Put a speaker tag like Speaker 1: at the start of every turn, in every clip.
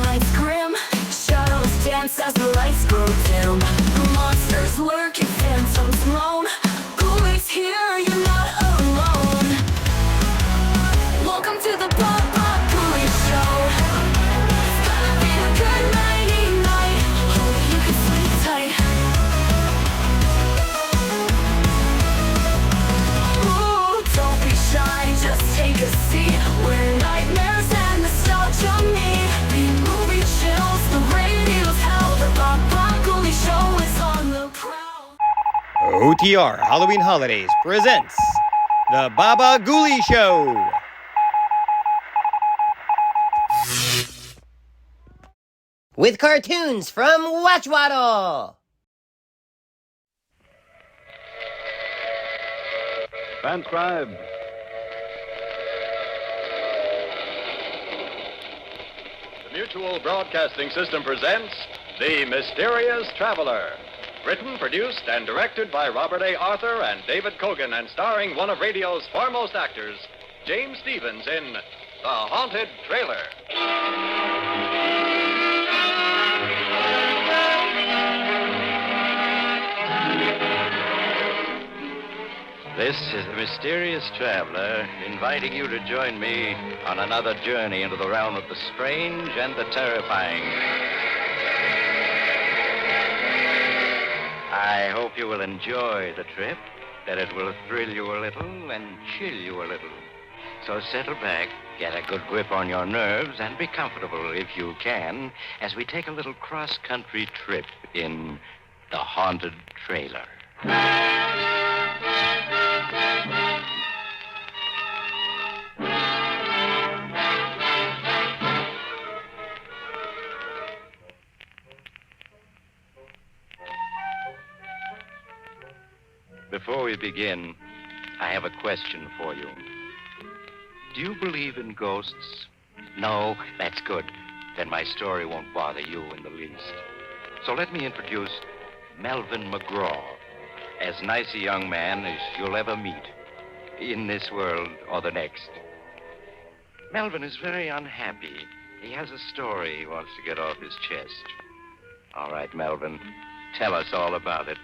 Speaker 1: Lights grim, shadows dance as the lights grow dim. Monsters lurking, phantoms moan. Ghoulie's here, you're not alone. Welcome to the Ghoulie Show. It's gonna be a good nighty night. Hope you can sleep tight. Ooh, don't be shy, just take a seat. Where nightmares and nostalgia meet. The movie chills, the radio's hell. The Ghoulie Show is on the prowl.
Speaker 2: OTR Halloween Holidays presents The Baba Ghoulie Show. With cartoons from Watchwaddle.
Speaker 3: Transcribed. The Mutual Broadcasting System presents The Mysterious Traveler. Written, produced, and directed by Robert A. Arthur and David Cogan, and starring one of radio's foremost actors, James Stevens, in The Haunted Trailer. This is the Mysterious Traveler, inviting you to join me on another journey into the realm of the strange and the terrifying. I hope you will enjoy the trip, that it will thrill you a little and chill you a little. So settle back, get a good grip on your nerves, and be comfortable, if you can, as we take a little cross-country trip in The Haunted Trailer. Before we begin, I have a question for you. Do you believe in ghosts? No? That's good. Then my story won't bother you in the least. So let me introduce Melvin McGraw, as nice a young man as you'll ever meet, in this world or the next. Melvin is very unhappy. He has a story he wants to get off his chest. All right, Melvin, tell us all about it.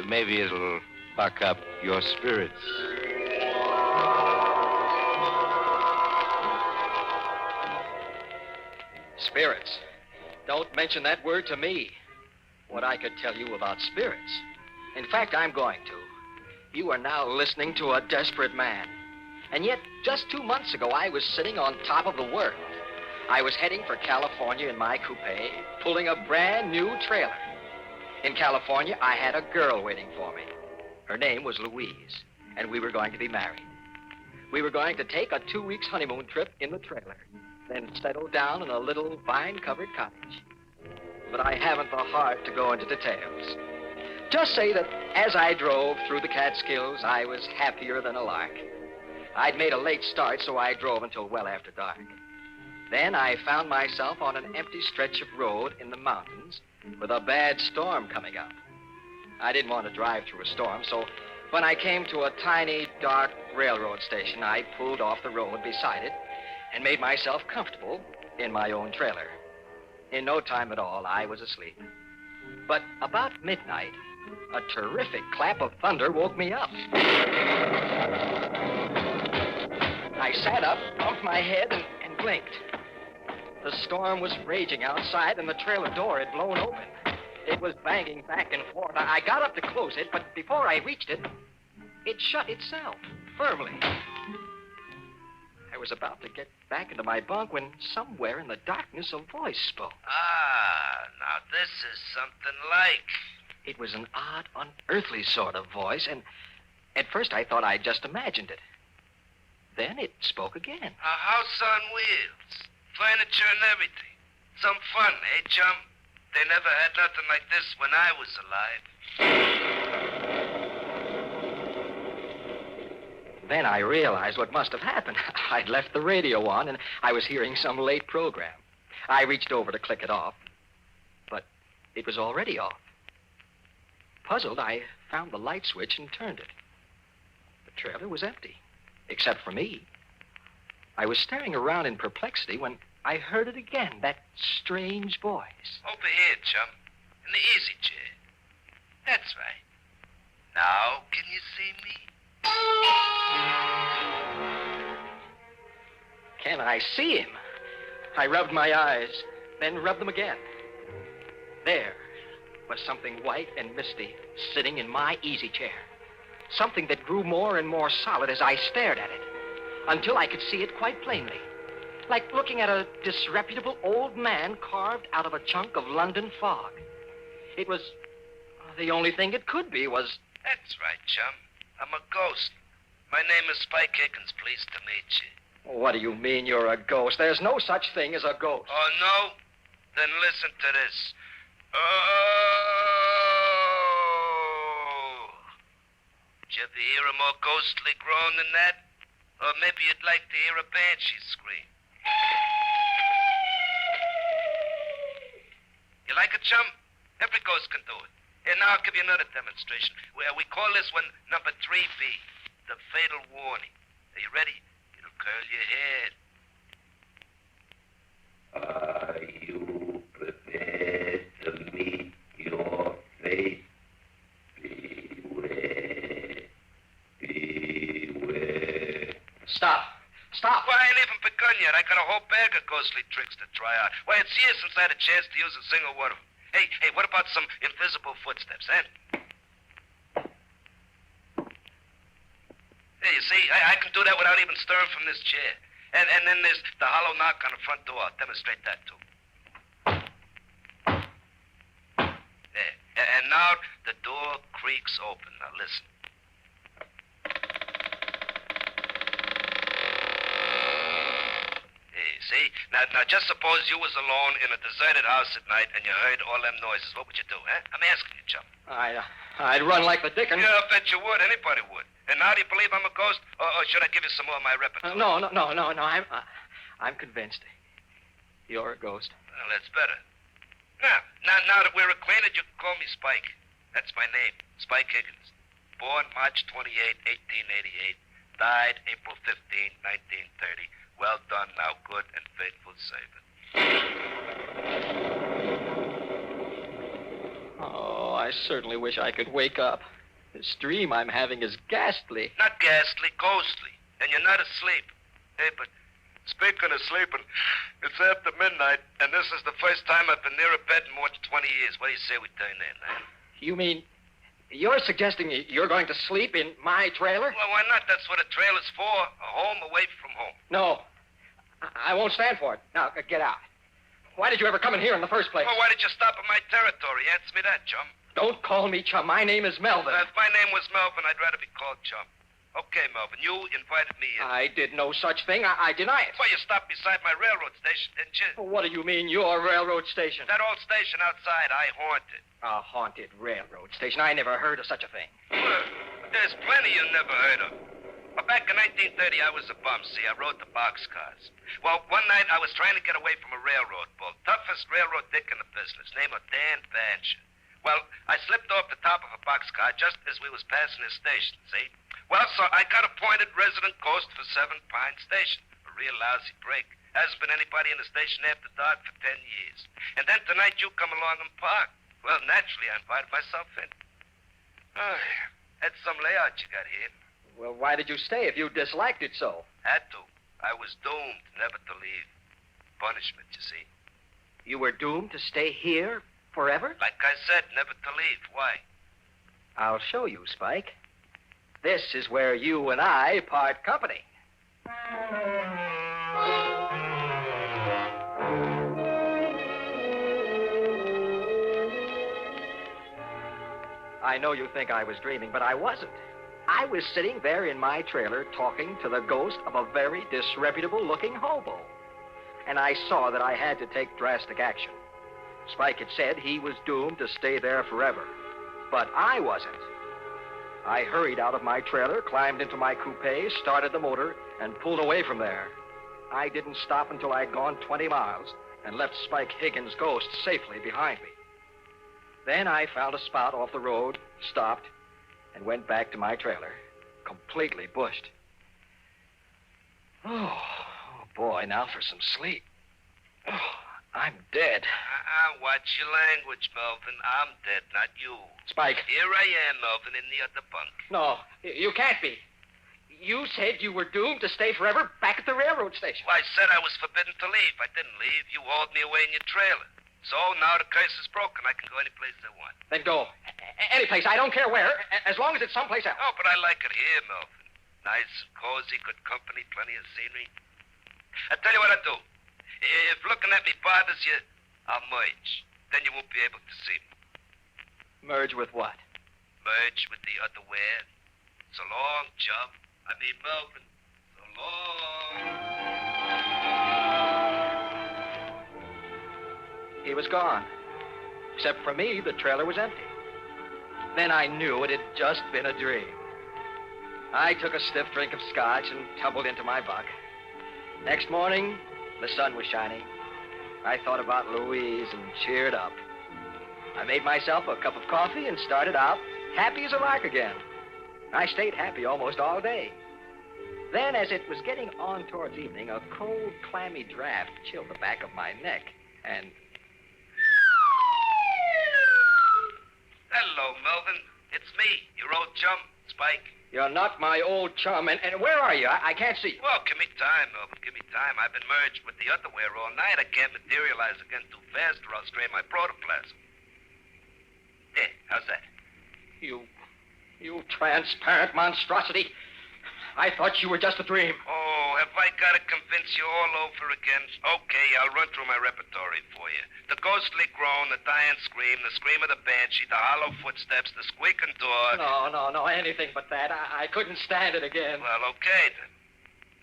Speaker 3: Maybe it'll buck up your spirits.
Speaker 4: Spirits. Don't mention that word to me. What I could tell you about spirits. In fact, I'm going to. You are now listening to a desperate man. And yet, just 2 months ago, I was sitting on top of the world. I was heading for California in my coupe, pulling a brand new trailer. In California, I had a girl waiting for me. Her name was Louise, and we were going to be married. We were going to take a 2 weeks honeymoon trip in the trailer, then settle down in a little vine-covered cottage. But I haven't the heart to go into details. Just say that as I drove through the Catskills, I was happier than a lark. I'd made a late start, so I drove until well after dark. Then I found myself on an empty stretch of road in the mountains with a bad storm coming up. I didn't want to drive through a storm, so when I came to a tiny, dark railroad station, I pulled off the road beside it and made myself comfortable in my own trailer. In no time at all, I was asleep. But about midnight, a terrific clap of thunder woke me up. I sat up, bumped my head, and blinked. The storm was raging outside, and the trailer door had blown open. It was banging back and forth. I got up to close it, but before I reached it, it shut itself, firmly. I was about to get back into my bunk when somewhere in the darkness a voice spoke.
Speaker 5: Ah, now this is something like.
Speaker 4: It was an odd, unearthly sort of voice, and at first I thought I'd just imagined it. Then it spoke again.
Speaker 5: A house on wheels, furniture and everything. Some fun, eh, chum? They never had nothing like this when I was alive.
Speaker 4: Then I realized what must have happened. I'd left the radio on, and I was hearing some late program. I reached over to click it off, but it was already off. Puzzled, I found the light switch and turned it. The trailer was empty, except for me. I was staring around in perplexity when I heard it again, that strange voice.
Speaker 5: Over here, chum. In the easy chair. That's right. Now, can you see me?
Speaker 4: Can I see him? I rubbed my eyes, then rubbed them again. There was something white and misty sitting in my easy chair. Something that grew more and more solid as I stared at it, until I could see it quite plainly. Like looking at a disreputable old man carved out of a chunk of London fog. It was... the only thing it could be was...
Speaker 5: That's right, chum. I'm a ghost. My name is Spike Higgins. Pleased to meet you.
Speaker 4: What do you mean you're a ghost? There's no such thing as a ghost.
Speaker 5: Oh, no? Then listen to this. Oh! Did you ever hear a more ghostly groan than that? Or maybe you'd like to hear a banshee scream. You like it, chum? Every ghost can do it. Here, now I'll give you another demonstration. We call this one number 3B, the fatal warning. Are you ready? It'll curl your hair. Are you prepared to meet your fate? Beware. Beware.
Speaker 4: Stop. Stop.
Speaker 5: Well, I ain't even begun yet. I got a whole bag of ghostly tricks to try out. Why, it's years since I had a chance to use a single one of them. Hey, what about some invisible footsteps, eh? Hey, you see, I can do that without even stirring from this chair. And then there's the hollow knock on the front door. I'll demonstrate that, too. There. And now the door creaks open. Now, listen. See? Now, just suppose you was alone in a deserted house at night and you heard all them noises. What would you do, huh? I'm asking you, chum.
Speaker 4: I'd run like the dickens.
Speaker 5: Yeah, I bet you would. Anybody would. And now do you believe I'm a ghost? Or should I give you some more of my repertoire?
Speaker 4: No. I'm convinced. You're a ghost.
Speaker 5: Well, that's better. Now that we're acquainted, you can call me Spike. That's my name, Spike Higgins. Born March 28, 1888. Died April 15, 1930. Well done, now good and faithful servant.
Speaker 4: Oh, I certainly wish I could wake up. This dream I'm having is ghastly.
Speaker 5: Not ghastly, ghostly. And you're not asleep. Hey, but speaking of sleeping, it's after midnight, and this is the first time I've been near a bed in more than 20 years. What do you say we turn in, huh?
Speaker 4: You mean you're suggesting you're going to sleep in my trailer?
Speaker 5: Well, why not? That's what a trailer's for. A home away from home.
Speaker 4: No. I won't stand for it. Now, get out. Why did you ever come in here in the first place?
Speaker 5: Well, why did you stop at my territory? Answer me that, chum.
Speaker 4: Don't call me chum. My name is Melvin.
Speaker 5: If my name was Melvin, I'd rather be called chum. Okay, Melvin, you invited me in.
Speaker 4: I did no such thing. I deny it.
Speaker 5: Well, you stopped beside my railroad station, didn't you?
Speaker 4: What do you mean, your railroad station?
Speaker 5: That old station outside, I haunted.
Speaker 4: A haunted railroad station? I never heard of such a thing.
Speaker 5: Well, there's plenty you never heard of. Well, back in 1930, I was a bum, see. I rode the boxcars. Well, one night I was trying to get away from a railroad bull. Toughest railroad dick in the business, name of Dan Bancher. Well, I slipped off the top of a boxcar just as we was passing his station, see? Well, so I got appointed resident ghost for 7 Pine Station. A real lousy break. Hasn't been anybody in the station after dark for 10 years. And then tonight you come along and park. Well, naturally, I invited myself in. Oh, that's some layout you got here.
Speaker 4: Well, why did you stay if you disliked it so?
Speaker 5: Had to. I was doomed never to leave. Punishment, you see.
Speaker 4: You were doomed to stay here forever?
Speaker 5: Like I said, never to leave. Why?
Speaker 4: I'll show you, Spike. This is where you and I part company. I know you think I was dreaming, but I wasn't. I was sitting there in my trailer talking to the ghost of a very disreputable-looking hobo. And I saw that I had to take drastic action. Spike had said he was doomed to stay there forever. But I wasn't. I hurried out of my trailer, climbed into my coupe, started the motor, and pulled away from there. I didn't stop until I'd gone 20 miles and left Spike Higgins' ghost safely behind me. Then I found a spot off the road, stopped, and went back to my trailer, completely bushed. Oh, boy, now for some sleep. I'm dead.
Speaker 5: Watch your language, Melvin. I'm dead, not you.
Speaker 4: Spike.
Speaker 5: Here I am, Melvin, in the other bunk.
Speaker 4: No, you can't be. You said you were doomed to stay forever back at the railroad station.
Speaker 5: Well, I said I was forbidden to leave. I didn't leave. You hauled me away in your trailer. So now the curse is broken. I can go any place I want.
Speaker 4: Then go. Any place. I don't care where, as long as it's someplace else.
Speaker 5: Oh, but I like it here, Melvin. Nice, cozy, good company, plenty of scenery. I'll tell you what I'll do. If looking at me bothers you, I'll merge. Then you won't be able to see me.
Speaker 4: Merge with what?
Speaker 5: Merge with the other wear. So long, chum. I mean, Melvin. So long.
Speaker 4: He was gone. Except for me, the trailer was empty. Then I knew it had just been a dream. I took a stiff drink of scotch and tumbled into my bunk. Next morning, the sun was shining. I thought about Louise and cheered up. I made myself a cup of coffee and started out happy as a lark again. I stayed happy almost all day. Then, as it was getting on towards evening, a cold, clammy draft chilled the back of my neck, and...
Speaker 5: Hello, Melvin. It's me, your old chum, Spike.
Speaker 4: You're not my old chum, and where are you? I can't see you.
Speaker 5: Well, give me time, Melvin. Give me time. I've been merged with the other wear all night. I can't materialize again too fast or I'll strain my protoplasm. There, how's that?
Speaker 4: You transparent monstrosity. I thought you were just a dream.
Speaker 5: Oh, have I got to convince you all over again? Okay, I'll run through my repertory for you. The ghostly groan, the dying scream, the scream of the banshee, the hollow footsteps, the squeaking door.
Speaker 4: No, anything but that. I couldn't stand it again.
Speaker 5: Well, okay, then.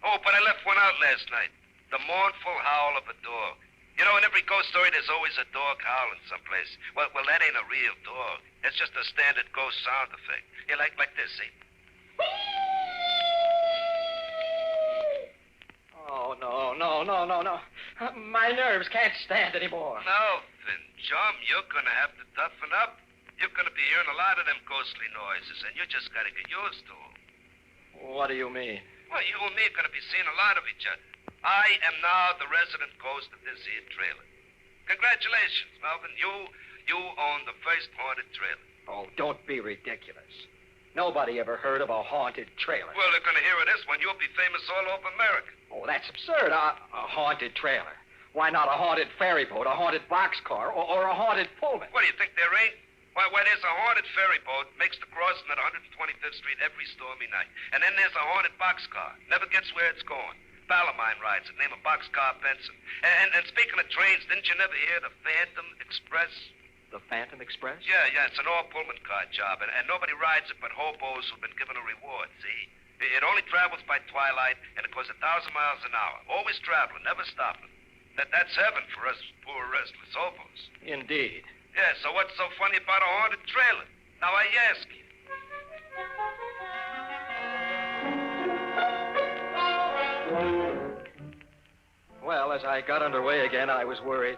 Speaker 5: Oh, but I left one out last night. The mournful howl of a dog. You know, in every ghost story, there's always a dog howling someplace. Well, that ain't a real dog. It's just a standard ghost sound effect. Yeah, like this, see?
Speaker 4: Oh, no. My nerves can't stand anymore.
Speaker 5: Melvin, chum, you're gonna have to toughen up. You're gonna be hearing a lot of them ghostly noises, and you just gotta get used to them.
Speaker 4: What do you mean?
Speaker 5: Well, you and me are gonna be seeing a lot of each other. I am now the resident ghost of this here trailer. Congratulations, Melvin. You own the first haunted trailer.
Speaker 4: Oh, don't be ridiculous. Nobody ever heard of a haunted trailer.
Speaker 5: Well, they're gonna hear of this one. You'll be famous all over America.
Speaker 4: Oh, that's absurd. A haunted trailer. Why not a haunted ferry boat, a haunted boxcar, or a haunted Pullman?
Speaker 5: What, do you think there ain't? Why, there's a haunted ferry boat, makes the crossing at 125th Street every stormy night. And then there's a haunted boxcar. Never gets where it's going. Balamine rides it, name a Boxcar Benson. And speaking of trains, didn't you never hear the Phantom Express?
Speaker 4: The Phantom Express?
Speaker 5: Yeah, it's an all-Pullman car job, and nobody rides it but hobos who've been given a reward, see? It only travels by twilight, and it goes 1,000 miles an hour. Always traveling, never stopping. That's heaven for us poor restless hobos.
Speaker 4: Indeed.
Speaker 5: Yeah, so what's so funny about a haunted trailer? Now I ask you.
Speaker 4: Well, as I got underway again, I was worried.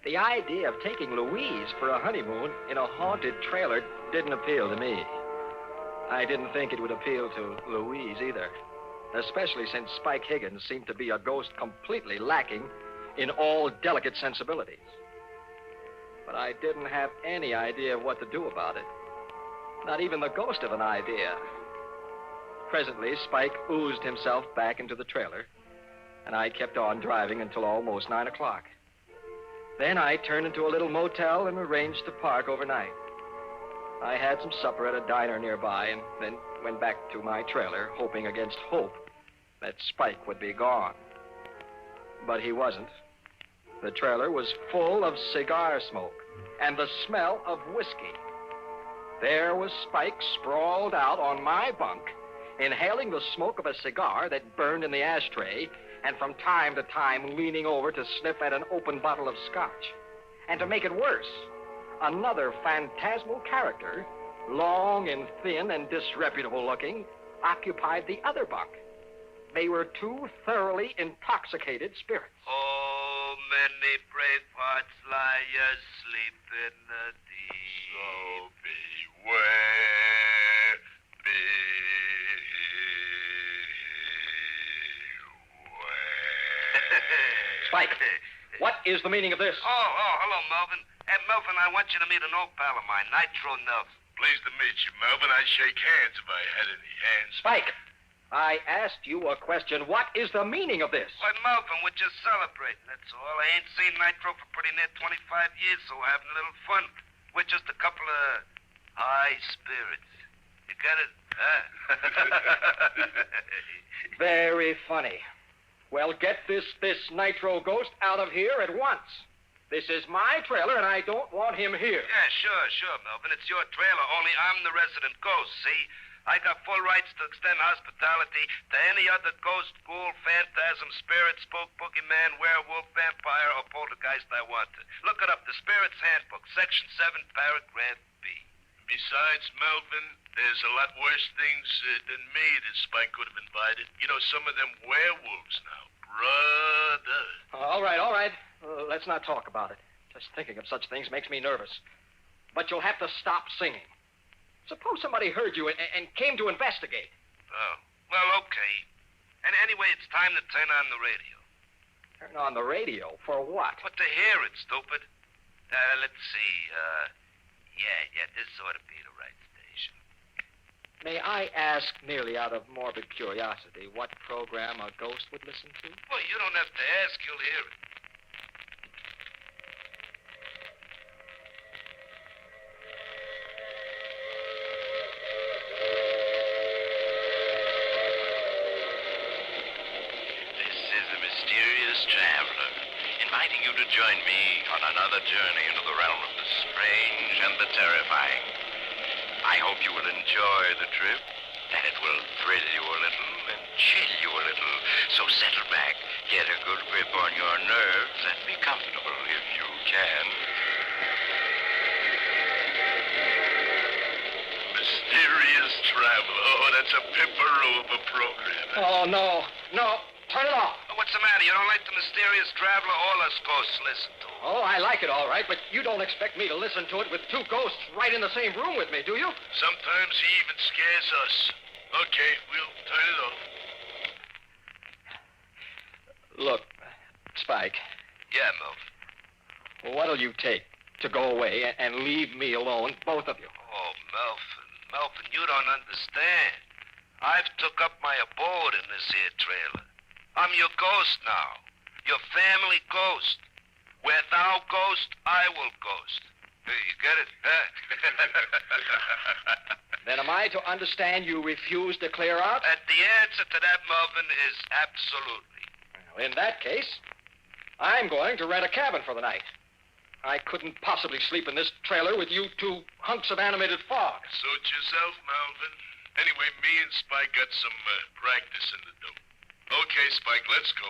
Speaker 4: The idea of taking Louise for a honeymoon in a haunted trailer didn't appeal to me. I didn't think it would appeal to Louise either, especially since Spike Higgins seemed to be a ghost completely lacking in all delicate sensibilities. But I didn't have any idea of what to do about it. Not even the ghost of an idea. Presently, Spike oozed himself back into the trailer, and I kept on driving until almost 9 o'clock. Then I turned into a little motel and arranged to park overnight. I had some supper at a diner nearby and then went back to my trailer, hoping against hope that Spike would be gone. But he wasn't. The trailer was full of cigar smoke and the smell of whiskey. There was Spike sprawled out on my bunk, inhaling the smoke of a cigar that burned in the ashtray, and from time to time leaning over to sniff at an open bottle of scotch. And to make it worse, another phantasmal character, long and thin and disreputable looking, occupied the other bunk. They were two thoroughly intoxicated spirits.
Speaker 5: Oh, many brave hearts lie asleep in the deep. So beware,
Speaker 4: Spike, What is the meaning of this?
Speaker 5: Oh, hello, Melvin. Hey, Melvin, I want you to meet an old pal of mine, Nitro Nelson.
Speaker 6: Pleased to meet you, Melvin. I'd shake hands if I had any hands.
Speaker 4: Spike, I asked you a question. What is the meaning of this?
Speaker 5: Why, Melvin, we're just celebrating, that's all. I ain't seen Nitro for pretty near 25 years, so we're having a little fun. We're just a couple of high spirits. You get it? Huh?
Speaker 4: Very funny. Well, get this Nitro ghost out of here at once. This is my trailer, and I don't want him here.
Speaker 5: Yeah, sure, Melvin. It's your trailer, only I'm the resident ghost, see? I got full rights to extend hospitality to any other ghost, ghoul, phantasm, spirit, spook, boogeyman, werewolf, vampire, or poltergeist I want to. Look it up, the Spirit's Handbook, Section 7, Paragraph B.
Speaker 6: Besides, Melvin, there's a lot worse things than me that Spike could have invited. You know, some of them werewolves now. Brother.
Speaker 4: All right. Let's not talk about it. Just thinking of such things makes me nervous. But you'll have to stop singing. Suppose somebody heard you and came to investigate.
Speaker 5: Oh, well, okay. And anyway, it's time to turn on the radio.
Speaker 4: Turn on the radio? For what?
Speaker 5: But to hear it, stupid. Let's see. Yeah, this ought to be the right station.
Speaker 4: May I ask, merely out of morbid curiosity, what program a ghost would listen to?
Speaker 5: Well, you don't have to ask. You'll hear it.
Speaker 3: Traveler, inviting you to join me on another journey into the realm of the strange and the terrifying. I hope you will enjoy the trip, that it will thrill you a little and chill you a little. So settle back, get a good grip on your nerves, and be comfortable if you can.
Speaker 6: Mysterious Traveler. Oh, that's a pipperoo of a program.
Speaker 4: Oh, no. Turn it off.
Speaker 5: What's the matter? You don't like the Mysterious Traveler? All us ghosts listen to him.
Speaker 4: Oh, I like it all right, but you don't expect me to listen to it with two ghosts right in the same room with me, do you?
Speaker 6: Sometimes he even scares us. Okay, we'll turn it off.
Speaker 4: Look, Spike,
Speaker 5: Yeah, Melvin.
Speaker 4: what'll you take to go away and leave me alone, both of you?
Speaker 5: Oh, Melvin, you don't understand. I've took up my abode in this here trailer. I'm your ghost now. Your family ghost. Where thou ghost, I will ghost. Hey, you get it? Huh?
Speaker 4: Then am I to understand you refuse to clear out?
Speaker 5: And the answer to that, Melvin, is absolutely.
Speaker 4: Well, in that case, I'm going to rent a cabin for the night. I couldn't possibly sleep in this trailer with you two hunks of animated fog.
Speaker 6: Suit yourself, Melvin. Anyway, me and Spike got some practicing to do. Okay, Spike, let's go.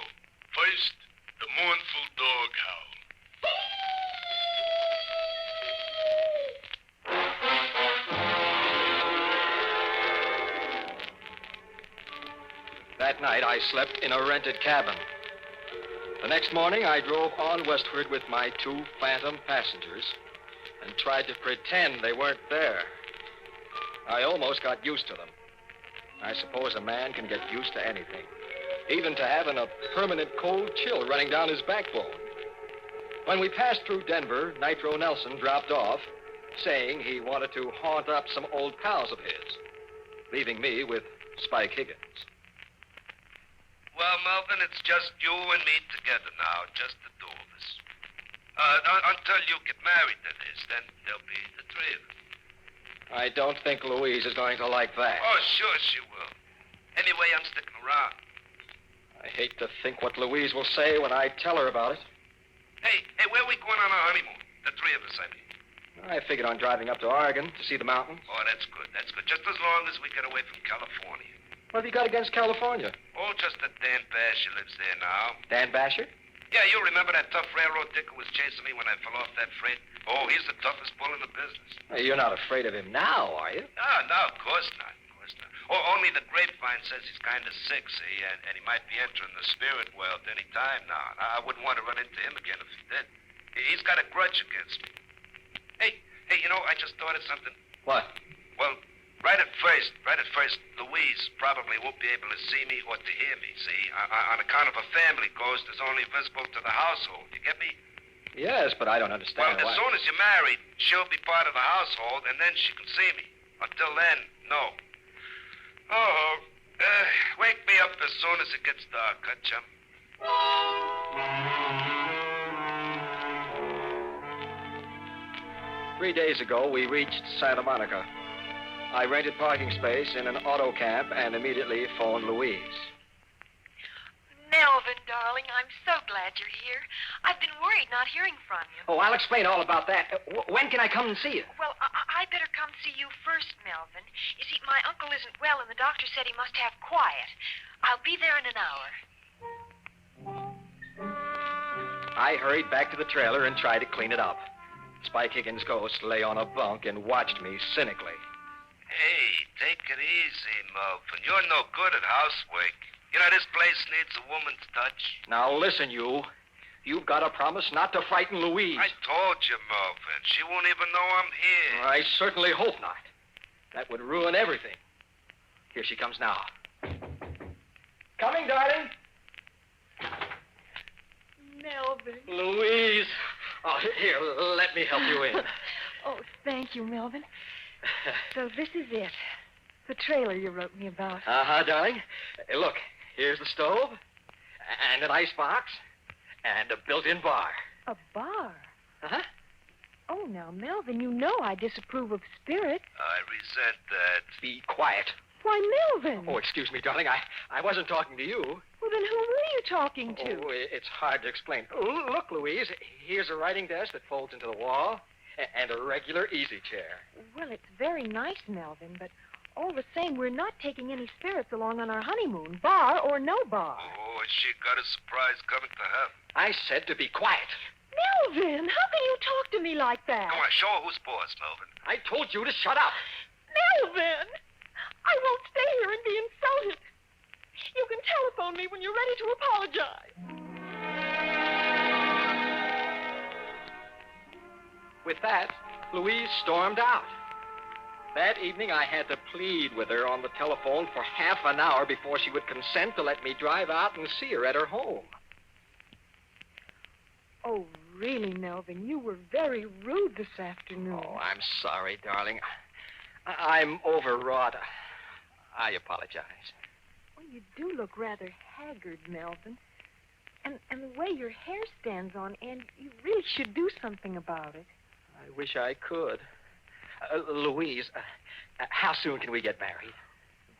Speaker 6: First, the mournful dog howl.
Speaker 4: That night, I slept in a rented cabin. The next morning, I drove on westward with my two phantom passengers and tried to pretend they weren't there. I almost got used to them. I suppose a man can get used to anything, even to having a permanent cold chill running down his backbone. When we passed through Denver, Nitro Nelson dropped off, saying he wanted to haunt up some old pals of his, leaving me with Spike Higgins.
Speaker 5: Well, Melvin, it's just you and me together now, just the two of us. Until you get married, that is, then there'll be the three of us.
Speaker 4: I don't think Louise is going to like that.
Speaker 5: Oh, sure she will. Anyway, I'm sticking around.
Speaker 4: I hate to think what Louise will say when I tell her about it.
Speaker 5: Hey, where are we going on our honeymoon? The three of us, I mean.
Speaker 4: I figured on driving up to Oregon to see the mountains.
Speaker 5: Oh, that's good. Just as long as we get away from California.
Speaker 4: What have you got against California?
Speaker 5: Oh, just that Dan Basher lives there now.
Speaker 4: Dan Basher?
Speaker 5: Yeah, you remember that tough railroad dicker was chasing me when I fell off that freight? Oh, he's the toughest bull in the business.
Speaker 4: Hey, you're not afraid of him now, are you?
Speaker 5: No, of course not. Oh, only the grapevine says he's kind of sick, see, and he might be entering the spirit world any time now. I wouldn't want to run into him again if he did. He's got a grudge against me. Hey, you know, I just thought of something.
Speaker 4: What?
Speaker 5: Well, Right at first, Louise probably won't be able to see me or to hear me, see? On account of a family ghost is only visible to the household. You get me?
Speaker 4: Yes, but I don't
Speaker 5: Well,
Speaker 4: understand
Speaker 5: as
Speaker 4: why.
Speaker 5: soon as you're married, she'll be part of the household, and then she can see me. Until then, no. Oh, wake me up as soon as it gets dark, huh, chum?
Speaker 4: 3 days ago, we reached Santa Monica. I rented parking space in an auto camp and immediately phoned Louise.
Speaker 7: Melvin, darling, I'm so glad you're here. I've been worried not hearing from you.
Speaker 4: Oh, I'll explain all about that. When can I come and see you?
Speaker 7: Well, I'd better come see you first, Melvin. You see, my uncle isn't well, and the doctor said he must have quiet. I'll be there in an hour.
Speaker 4: I hurried back to the trailer and tried to clean it up. Spike Higgins' ghost lay on a bunk and watched me cynically.
Speaker 5: Hey, take it easy, Melvin. You're no good at housework. You know, this place needs a woman's touch.
Speaker 4: Now, listen, you. You've got to promise not to frighten Louise.
Speaker 5: I told you, Melvin. She won't even know I'm here.
Speaker 4: I certainly hope not. That would ruin everything. Here she comes now. Coming, darling.
Speaker 7: Melvin.
Speaker 4: Louise. Oh, here, let me help you in.
Speaker 7: Oh, thank you, Melvin. So this is it. The trailer you wrote me about.
Speaker 4: Uh-huh, darling. Look, here's the stove, and an icebox, and a built-in bar.
Speaker 7: A bar?
Speaker 4: Uh-huh.
Speaker 7: Oh, now, Melvin, you know I disapprove of spirits.
Speaker 5: I resent that.
Speaker 4: Be quiet.
Speaker 7: Why, Melvin?
Speaker 4: Oh, excuse me, darling. I wasn't talking to you.
Speaker 7: Well, then who were you talking to?
Speaker 4: Oh, it's hard to explain. Oh, look, Louise, here's a writing desk that folds into the wall, and a regular easy chair.
Speaker 7: Well, it's very nice, Melvin, but all the same, we're not taking any spirits along on our honeymoon, bar or no bar.
Speaker 5: Oh, she got a surprise coming to her.
Speaker 4: I said to be quiet.
Speaker 7: Melvin, how can you talk to me like that?
Speaker 5: Come on, show her who's boss, Melvin.
Speaker 4: I told you to shut up.
Speaker 7: Melvin! I won't stay here and be insulted. You can telephone me when you're ready to apologize.
Speaker 4: With that, Louise stormed out. That evening, I had to plead with her on the telephone for half an hour before she would consent to let me drive out and see her at her home.
Speaker 7: Oh, really, Melvin, you were very rude this afternoon.
Speaker 4: Oh, I'm sorry, darling. I'm overwrought. I apologize.
Speaker 7: Well, you do look rather haggard, Melvin. And the way your hair stands on end, you really should do something about it.
Speaker 4: I wish I could. Louise, how soon can we get married?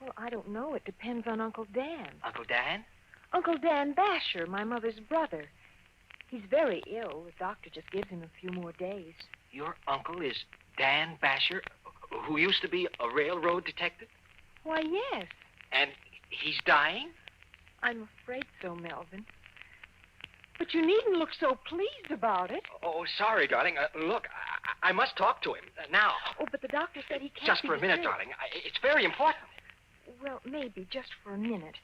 Speaker 7: Well, I don't know. It depends on Uncle Dan.
Speaker 4: Uncle Dan?
Speaker 7: Uncle Dan Basher, my mother's brother. He's very ill. The doctor just gives him a few more days.
Speaker 4: Your uncle is Dan Basher, who used to be a railroad detective?
Speaker 7: Why, yes.
Speaker 4: And he's dying?
Speaker 7: I'm afraid so, Melvin. But you needn't look so pleased about it.
Speaker 4: Oh, sorry, darling. Look, I must talk to him now.
Speaker 7: Oh, but the doctor said he can't
Speaker 4: Just
Speaker 7: be
Speaker 4: for a minute,
Speaker 7: disturbed.
Speaker 4: darling. It's very important.
Speaker 7: Well, maybe, just for a minute.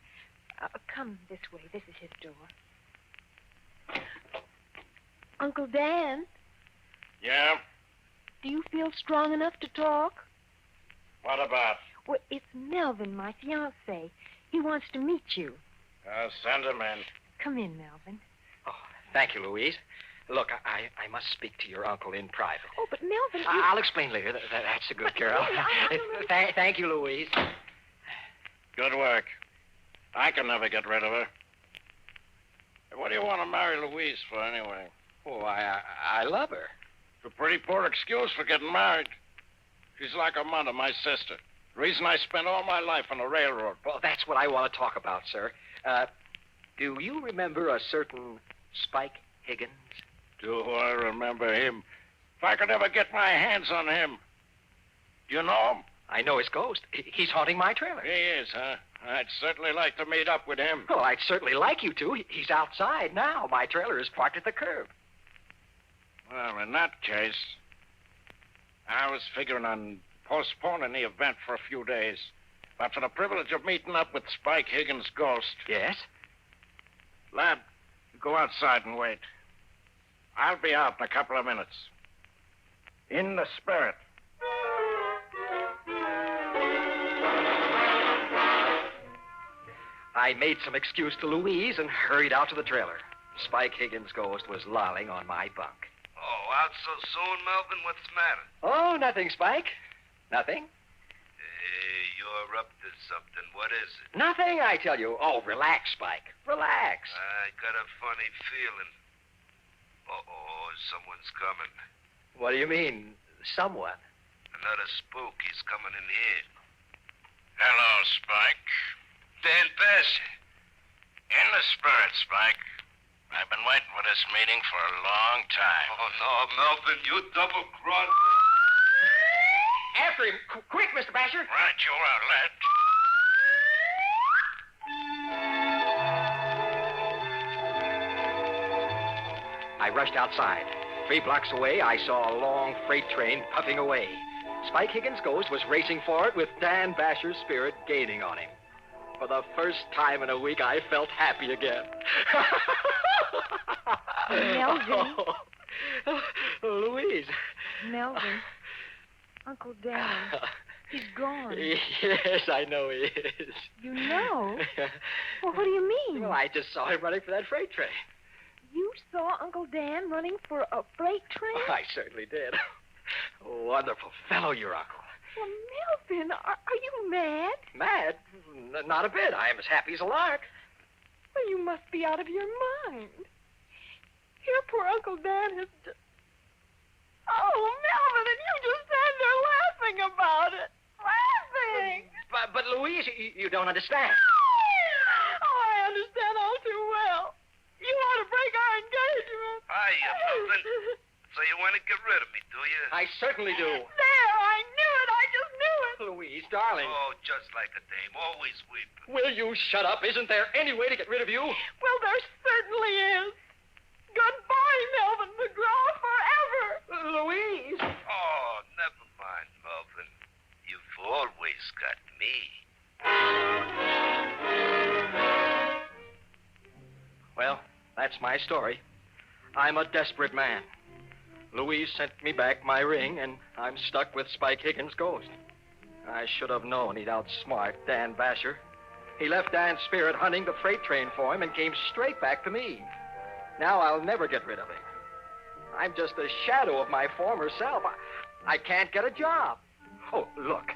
Speaker 7: Come this way. This is his door. Uncle Dan,
Speaker 6: Yeah?
Speaker 7: do you feel strong enough to talk?
Speaker 6: What about?
Speaker 7: Well, it's Melvin, my fiancé. He wants to meet you.
Speaker 6: Send him in.
Speaker 7: Come in, Melvin.
Speaker 4: Oh, thank you, Louise. Look, I must speak to your uncle in private.
Speaker 7: Oh, but Melvin,
Speaker 4: I'll explain later. That's a good girl. Thank you, Louise.
Speaker 6: Good work. I can never get rid of her. What do you want to marry Louise for, anyway?
Speaker 4: Oh, I love her.
Speaker 6: It's a pretty poor excuse for getting married. She's like a mother, my sister. The reason I spent all my life on the railroad.
Speaker 4: Well, that's what I want to talk about, sir. Do you remember a certain Spike Higgins?
Speaker 6: Do I remember him? If I could ever get my hands on him. You know him?
Speaker 4: I know his ghost. He's haunting my trailer.
Speaker 6: He is, huh? I'd certainly like to meet up with him.
Speaker 4: Well, I'd certainly like you to. He's outside now. My trailer is parked at the curb.
Speaker 6: Well, in that case, I was figuring on postponing the event for a few days. But for the privilege of meeting up with Spike Higgins' ghost.
Speaker 4: Yes?
Speaker 6: Lad, go outside and wait. I'll be out in a couple of minutes. In the spirit.
Speaker 4: I made some excuse to Louise and hurried out to the trailer. Spike Higgins' ghost was lolling on my bunk.
Speaker 5: Oh, out so soon, Melvin? What's the matter?
Speaker 4: Oh, nothing, Spike. Nothing.
Speaker 5: You're up to something. What is it?
Speaker 4: Nothing, I tell you. Oh, relax, Spike. Relax.
Speaker 5: I got a funny feeling. Uh-oh, someone's coming.
Speaker 4: What do you mean, someone?
Speaker 5: Another spook. He's coming in here.
Speaker 6: Hello, Spike.
Speaker 5: Dan Basher.
Speaker 6: In the spirit, Spike. I've been waiting for this meeting for a long time.
Speaker 5: Oh, no, Melvin, you double-crossed.
Speaker 4: After him. Quick, Mr. Basher.
Speaker 6: Right, you are, lad.
Speaker 4: I rushed outside. 3 blocks away, I saw a long freight train puffing away. Spike Higgins' ghost was racing for it with Dan Basher's spirit gaining on him. For the first time in a week, I felt happy again.
Speaker 7: Melvin.
Speaker 4: Louise.
Speaker 7: Melvin. Uncle Dan. He's gone.
Speaker 4: Yes, I know he is.
Speaker 7: You know? Well, what do you mean?
Speaker 4: Well, I just saw him running for that freight train.
Speaker 7: You saw Uncle Dan running for a freight train?
Speaker 4: I certainly did. Wonderful fellow, your uncle.
Speaker 7: Well, Melvin, are you mad?
Speaker 4: Mad? Not a bit. I am as happy as a lark.
Speaker 7: Well, you must be out of your mind. Here, poor Uncle Dan has just... Oh, Melvin, and you just stand there laughing about it. Laughing!
Speaker 4: But Louise, you don't understand.
Speaker 7: Oh, I understand all too well. You want to break our engagement.
Speaker 5: Hiya, Melvin. So you want to get rid of me, do you?
Speaker 4: I certainly do.
Speaker 7: There, I knew it. I just knew it.
Speaker 4: Louise, darling.
Speaker 5: Oh, just like a dame, always weeping.
Speaker 4: Will you shut up? Isn't there any way to get rid of you?
Speaker 7: Well, there certainly is. Goodbye, Melvin McGraw, forever.
Speaker 4: Louise.
Speaker 5: Oh, never mind, Melvin. You've always got me.
Speaker 4: Well, that's my story. I'm a desperate man. Louise sent me back my ring, and I'm stuck with Spike Higgins' ghost. I should have known he'd outsmart Dan Basher. He left Dan's spirit hunting the freight train for him and came straight back to me. Now I'll never get rid of him. I'm just a shadow of my former self. I can't get a job. Oh, look.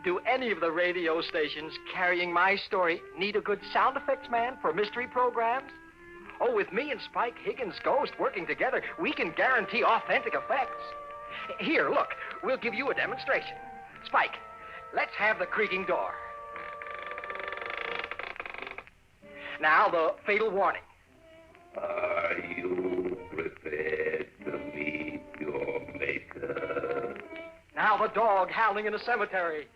Speaker 4: Do any of the radio stations carrying my story need a good sound effects man for mystery programs? Oh, with me and Spike Higgins' ghost working together, we can guarantee authentic effects. Here, look, we'll give you a demonstration. Spike, let's have the creaking door. Now, the fatal warning.
Speaker 5: Are you prepared to meet your maker?
Speaker 4: Now, the dog howling in the cemetery.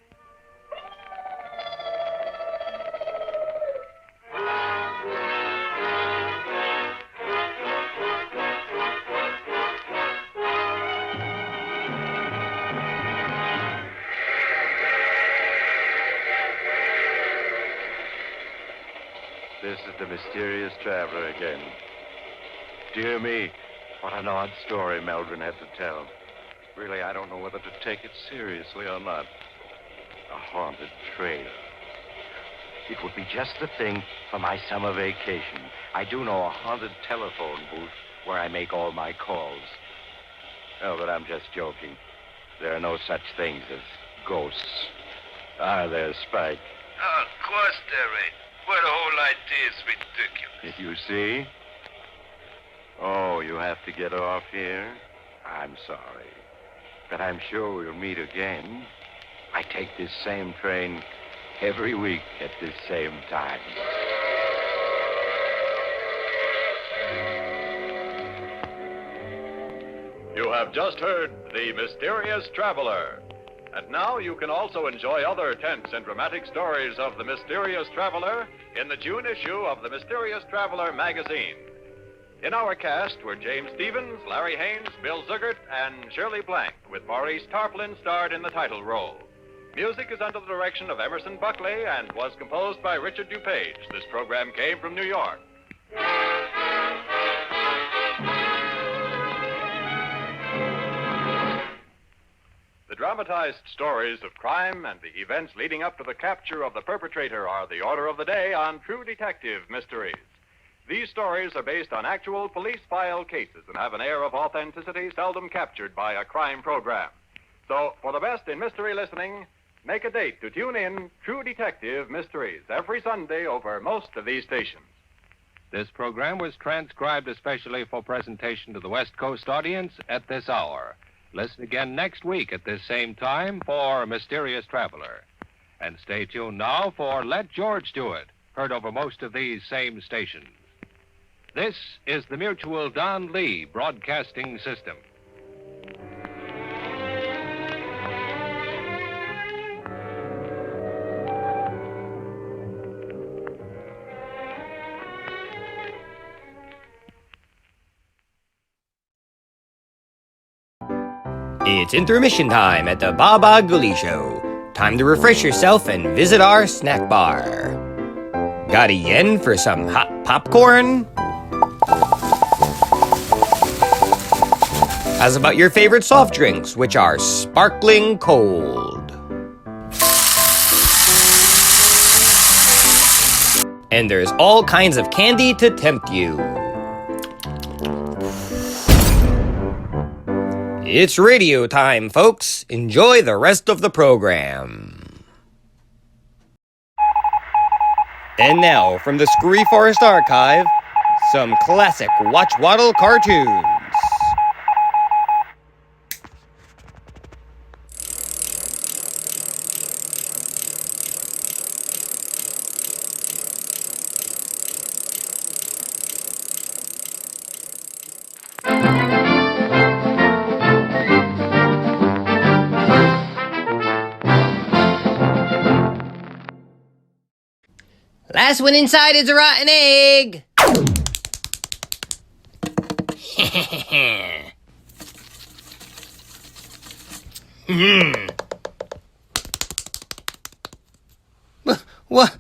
Speaker 3: This is the mysterious traveler again. Dear me, what an odd story Melvin had to tell. Really, I don't know whether to take it seriously or not. A haunted trail. It would be just the thing for my summer vacation. I do know a haunted telephone booth where I make all my calls. Oh, but I'm just joking. There are no such things as ghosts. Are there, Spike?
Speaker 5: Oh, of course there ain't. Well, the whole idea is ridiculous.
Speaker 3: You see? Oh, you have to get off here? I'm sorry. But I'm sure we'll meet again. I take this same train every week at this same time.
Speaker 8: You have just heard The Mysterious Traveler. And now you can also enjoy other tense and dramatic stories of The Mysterious Traveler in the June issue of The Mysterious Traveler magazine. In our cast were James Stevens, Larry Haynes, Bill Zugert, and Shirley Blank, with Maurice Tarplin starred in the title role. Music is under the direction of Emerson Buckley and was composed by Richard DuPage. This program came from New York. The drama dramatized stories of crime and the events leading up to the capture of the perpetrator are the order of the day on True Detective Mysteries. These stories are based on actual police file cases and have an air of authenticity seldom captured by a crime program. So, for the best in mystery listening, make a date to tune in True Detective Mysteries every Sunday over most of these stations.
Speaker 9: This program was transcribed especially for presentation to the West Coast audience at this hour. Listen again next week at this same time for Mysterious Traveler. And stay tuned now for Let George Do It, heard over most of these same stations. This is the Mutual Don Lee Broadcasting System.
Speaker 2: It's intermission time at the Baba Ghoulie Show. Time to refresh yourself and visit our snack bar. Got a yen for some hot popcorn? How's about your favorite soft drinks, which are sparkling cold? And there's all kinds of candy to tempt you. It's radio time, folks. Enjoy the rest of the program. And now, from the Scurry Forest Archive, some classic Watchwaddle cartoons. Last one inside is a rotten egg. What?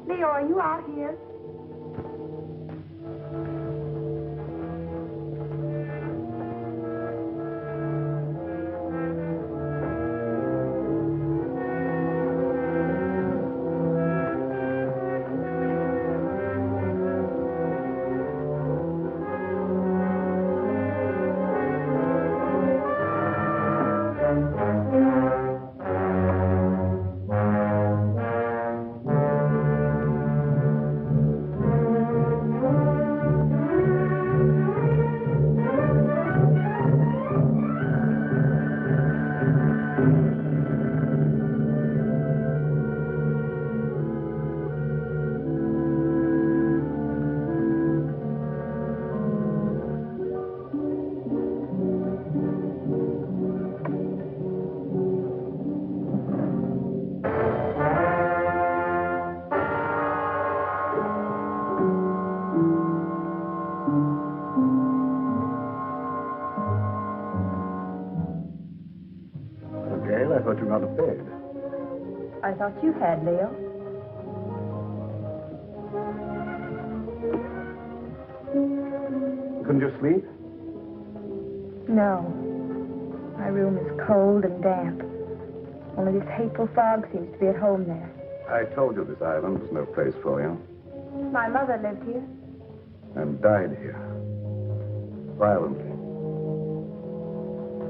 Speaker 7: Leo, are you out here?
Speaker 10: Gail, I thought you were out of bed.
Speaker 7: I thought you had, Leo.
Speaker 10: Couldn't you sleep?
Speaker 7: No. My room is cold and damp. Only this hateful fog seems to be at home there.
Speaker 10: I told you this island was no place for you.
Speaker 7: My mother lived here.
Speaker 10: And died here. Violently.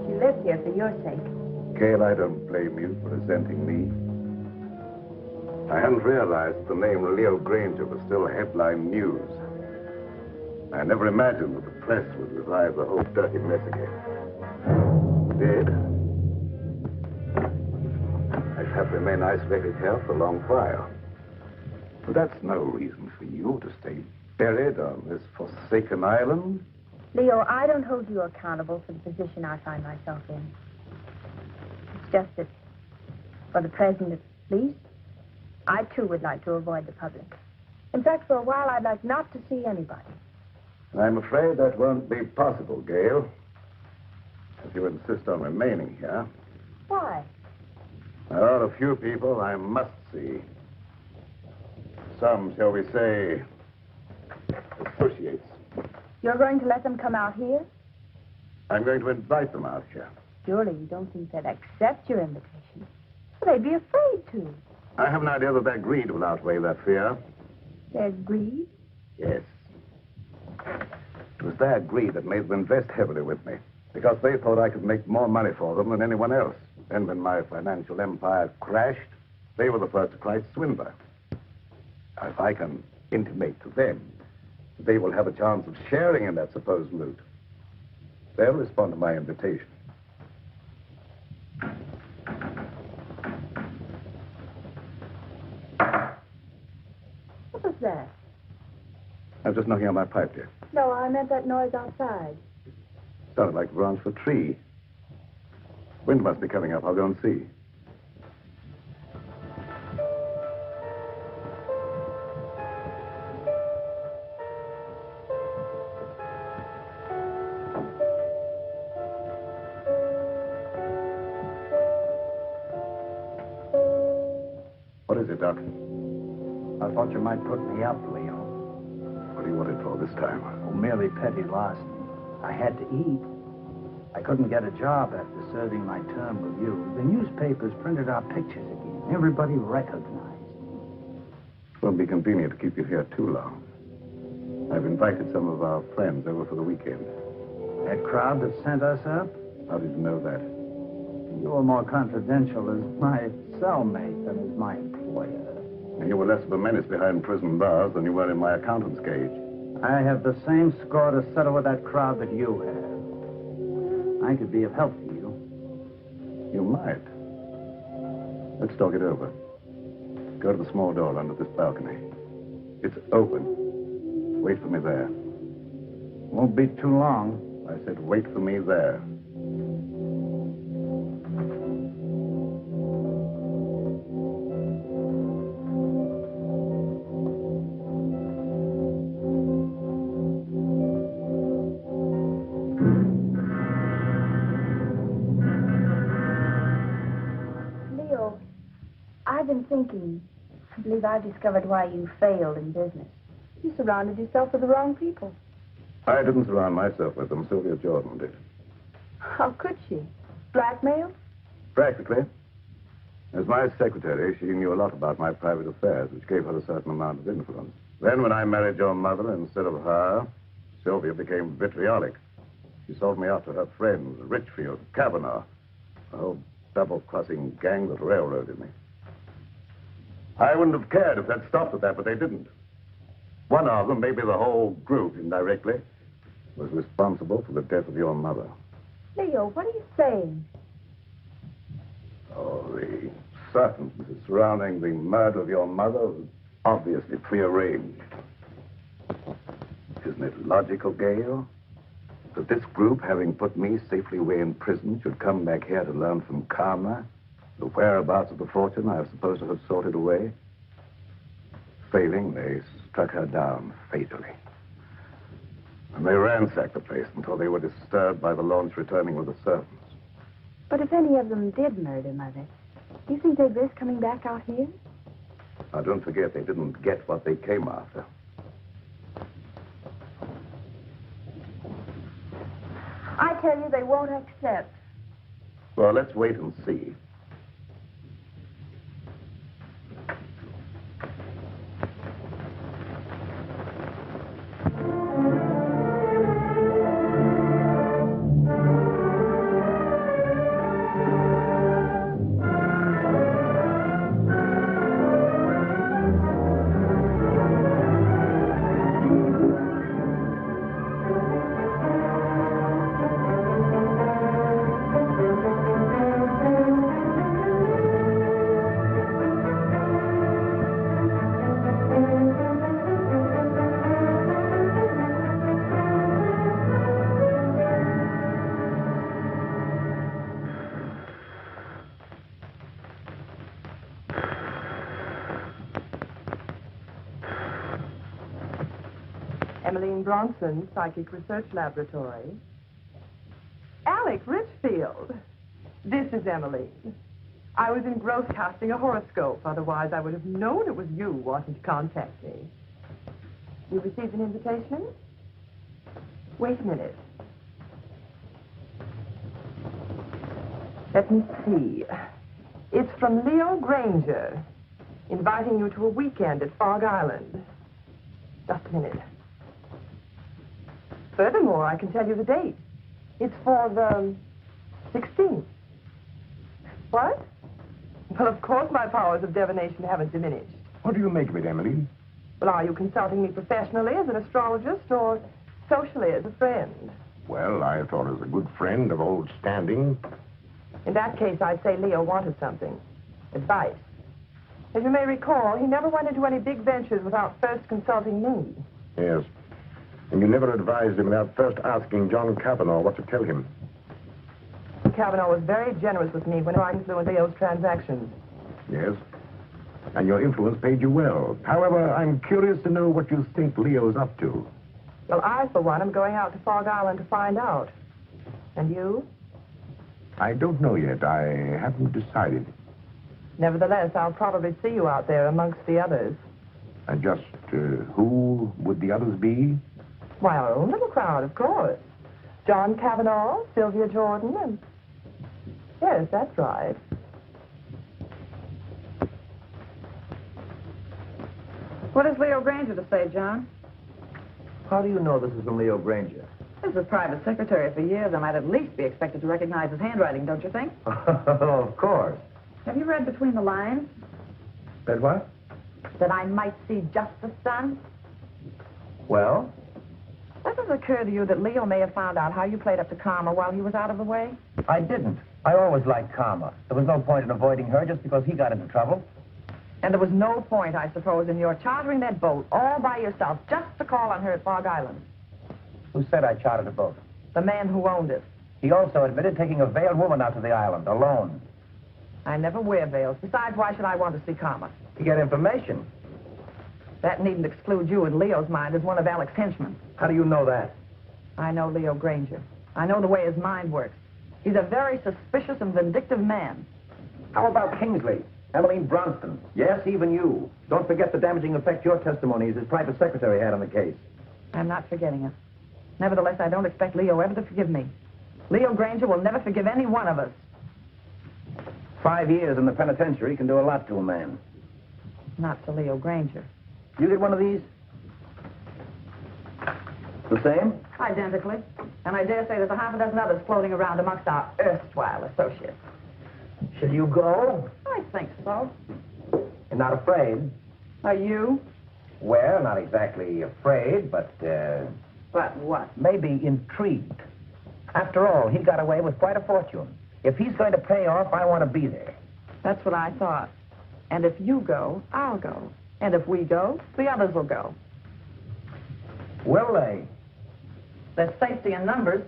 Speaker 7: She lived here for your sake.
Speaker 10: Gail, I don't blame you for resenting me. I hadn't realized the name Leo Granger was still headline news. I never imagined that the press would revive the whole dirty mess again. It did. I'd have to remain isolated here for a long while. But that's no reason for you to stay buried on this forsaken island.
Speaker 7: Leo, I don't hold you accountable for the position I find myself in. It's just that, for the present at least, I too would like to avoid the public. In fact, for a while, I'd like not to see anybody.
Speaker 10: I'm afraid that won't be possible, Gail. If you insist on remaining here.
Speaker 7: Why?
Speaker 10: There are a few people I must see. Some, shall we say, associates.
Speaker 7: You're going to let them come out here?
Speaker 10: I'm going to invite them out here.
Speaker 7: Surely you don't think they'd accept your invitation. Well, they'd be afraid to.
Speaker 10: I have an idea that their greed will outweigh that fear.
Speaker 7: Their greed?
Speaker 10: Yes. It was their greed that made them invest heavily with me, because they thought I could make more money for them than anyone else. And when my financial empire crashed, they were the first to cry swindler. Now, if I can intimate to them that they will have a chance of sharing in that supposed loot, they'll respond to my invitation.
Speaker 7: What was that?
Speaker 10: I was just knocking on my pipe, dear.
Speaker 7: No, I meant that noise outside.
Speaker 10: Sounded like the branch of a tree. Wind must be coming up. I'll go and see. What is it, Doc?
Speaker 11: I thought you might put me up, Leo.
Speaker 10: What do you want it for this time?
Speaker 11: Oh, merely petty larceny. I had to eat. I couldn't get a job after serving my term with you. The newspapers printed our pictures again. Everybody recognized.
Speaker 10: It won't be convenient to keep you here too long. I've invited some of our friends over for the weekend.
Speaker 11: That crowd that sent us up?
Speaker 10: How did you know that?
Speaker 11: You were more confidential as my cellmate than as my employer.
Speaker 10: And you were less of a menace behind prison bars than you were in my accountant's cage.
Speaker 11: I have the same score to settle with that crowd that you have. I could be of help to you.
Speaker 10: You might. Let's talk it over. Go to the small door under this balcony. It's open. Wait for me there.
Speaker 11: Won't be too long.
Speaker 10: I said wait for me there.
Speaker 7: I've been thinking. I believe I've discovered why you failed in business. You surrounded yourself with the wrong people.
Speaker 10: I didn't surround myself with them. Sylvia Jordan did.
Speaker 7: How could she? Blackmail?
Speaker 10: Practically. As my secretary, she knew a lot about my private affairs, which gave her a certain amount of influence. Then when I married your mother instead of her, Sylvia became vitriolic. She sold me out to her friends, Richfield, Kavanaugh, a whole double-crossing gang that railroaded me. I wouldn't have cared if they'd stopped at that, but they didn't. One of them, maybe the whole group indirectly, was responsible for the death of your mother.
Speaker 7: Leo, what are you saying?
Speaker 10: Oh, the circumstances surrounding the murder of your mother was obviously prearranged. Isn't it logical, Gail, that this group, having put me safely away in prison, should come back here to learn from Karma the whereabouts of the fortune I was supposed to have sorted away? Failing, they struck her down fatally. And they ransacked the place until they were disturbed by the launch returning with the servants.
Speaker 12: But if any of them did murder Mother, do you think they'd risk coming back out here?
Speaker 10: Now, don't forget, they didn't get what they came after.
Speaker 12: I tell you, they won't accept.
Speaker 10: Well, let's wait and see.
Speaker 13: Emmeline Bronson, Psychic Research Laboratory. Alec Richfield. This is Emmeline. I was engrossed casting a horoscope. Otherwise, I would have known it was you wanting to contact me. You received an invitation? Wait a minute. Let me see. It's from Leo Granger, inviting you to a weekend at Fog Island. Just a minute. Furthermore, I can tell you the date. It's for the 16th. What? Well, of course my powers of divination haven't diminished.
Speaker 14: What do you make of it, Emily?
Speaker 13: Well, are you consulting me professionally as an astrologist or socially as a friend?
Speaker 14: Well, I thought as a good friend of old standing.
Speaker 13: In that case, I'd say Leo wanted something. Advice. As you may recall, he never went into any big ventures without first consulting me.
Speaker 14: Yes. And you never advised him without first asking John Cavanaugh what to tell him.
Speaker 13: Cavanaugh was very generous with me when I influenced Leo's transactions.
Speaker 14: Yes. And your influence paid you well. However, I'm curious to know what you think Leo's up to.
Speaker 13: Well, I, for one, am going out to Fog Island to find out. And you?
Speaker 14: I don't know yet. I haven't decided.
Speaker 13: Nevertheless, I'll probably see you out there amongst the others.
Speaker 14: And just who would the others be?
Speaker 13: Why, our own little crowd, of course. John Cavanaugh, Sylvia Jordan, and... Yes, that's right.
Speaker 15: What has Leo Granger to say, John?
Speaker 16: How do you know this is from Leo Granger?
Speaker 15: This is private secretary for years. I might at least be expected to recognize his handwriting, don't you think?
Speaker 16: Of course.
Speaker 15: Have you read between the lines?
Speaker 16: Read what?
Speaker 15: That I might see justice done?
Speaker 16: Well?
Speaker 13: Does it occur to you that Leo may have found out how you played up to Karma while he was out of the way?
Speaker 16: I didn't. I always liked Karma. There was no point in avoiding her just because he got into trouble.
Speaker 13: And there was no point, I suppose, in your chartering that boat all by yourself just to call on her at Fog Island.
Speaker 16: Who said I chartered a boat?
Speaker 13: The man who owned it.
Speaker 16: He also admitted taking a veiled woman out to the island, alone.
Speaker 13: I never wear veils. Besides, why should I want to see Karma?
Speaker 16: To get information.
Speaker 13: That needn't exclude you in Leo's mind as one of Alec's henchmen.
Speaker 16: How do you know that?
Speaker 13: I know Leo Granger. I know the way his mind works. He's a very suspicious and vindictive man.
Speaker 16: How about Kingsley? Emmeline Bronston? Yes, even you. Don't forget the damaging effect your testimony as his private secretary had on the case.
Speaker 13: I'm not forgetting it. Nevertheless, I don't expect Leo ever to forgive me. Leo Granger will never forgive any one of us.
Speaker 16: 5 years in the penitentiary can do a lot to a man.
Speaker 13: Not to Leo Granger.
Speaker 16: You get one of these? The same?
Speaker 15: Identically. And I dare say there's a half a dozen others floating around amongst our erstwhile associates.
Speaker 16: Shall you go?
Speaker 15: I think so.
Speaker 16: You're not afraid?
Speaker 15: Are you?
Speaker 16: Well, not exactly afraid, but,
Speaker 15: But what?
Speaker 16: maybe intrigued. After all, he got away with quite a fortune. If he's going to pay off, I want to be there.
Speaker 13: That's what I thought. And if you go, I'll go. And if we go, the others will go.
Speaker 16: Will they?
Speaker 15: There's safety in numbers.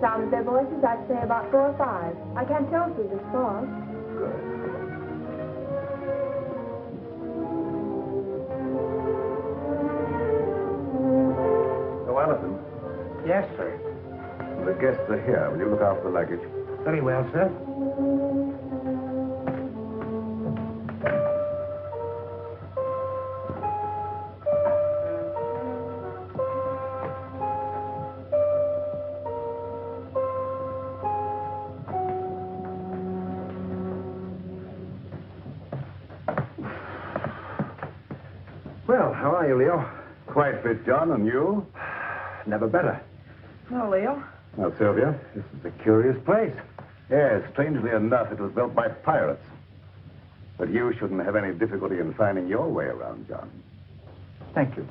Speaker 12: Sound of their voices, I'd say about 4 or 5. I can't tell through this fog.
Speaker 10: Oh, Allison.
Speaker 11: Yes, sir.
Speaker 10: The guests are here. Will you look after the luggage?
Speaker 11: Very well, sir.
Speaker 10: Well, how are you, Leo? Quite fit, John, and you?
Speaker 11: Never better.
Speaker 13: No, Leo.
Speaker 10: Now, Sylvia, this is a curious place. Yes, strangely enough, it was built by pirates. But you shouldn't have any difficulty in finding your way around, John.
Speaker 11: Thank you.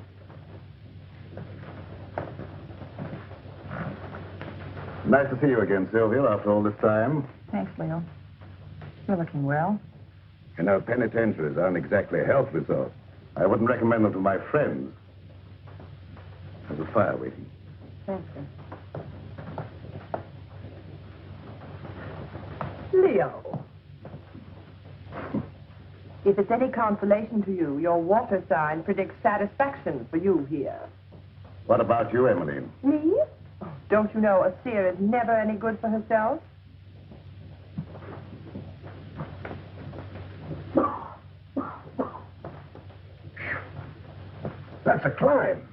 Speaker 10: Nice to see you again, Sylvia, after all this time.
Speaker 15: Thanks, Leo. You're looking well.
Speaker 10: You know, penitentiaries aren't exactly a health resort. I wouldn't recommend them to my friends. There's a fire waiting.
Speaker 15: Thanks, sir.
Speaker 13: Leo. If it's any consolation to you, your water sign predicts satisfaction for you here.
Speaker 10: What about you, Emmeline?
Speaker 13: Me? Oh, don't you know a seer is never any good for herself?
Speaker 14: That's a climb.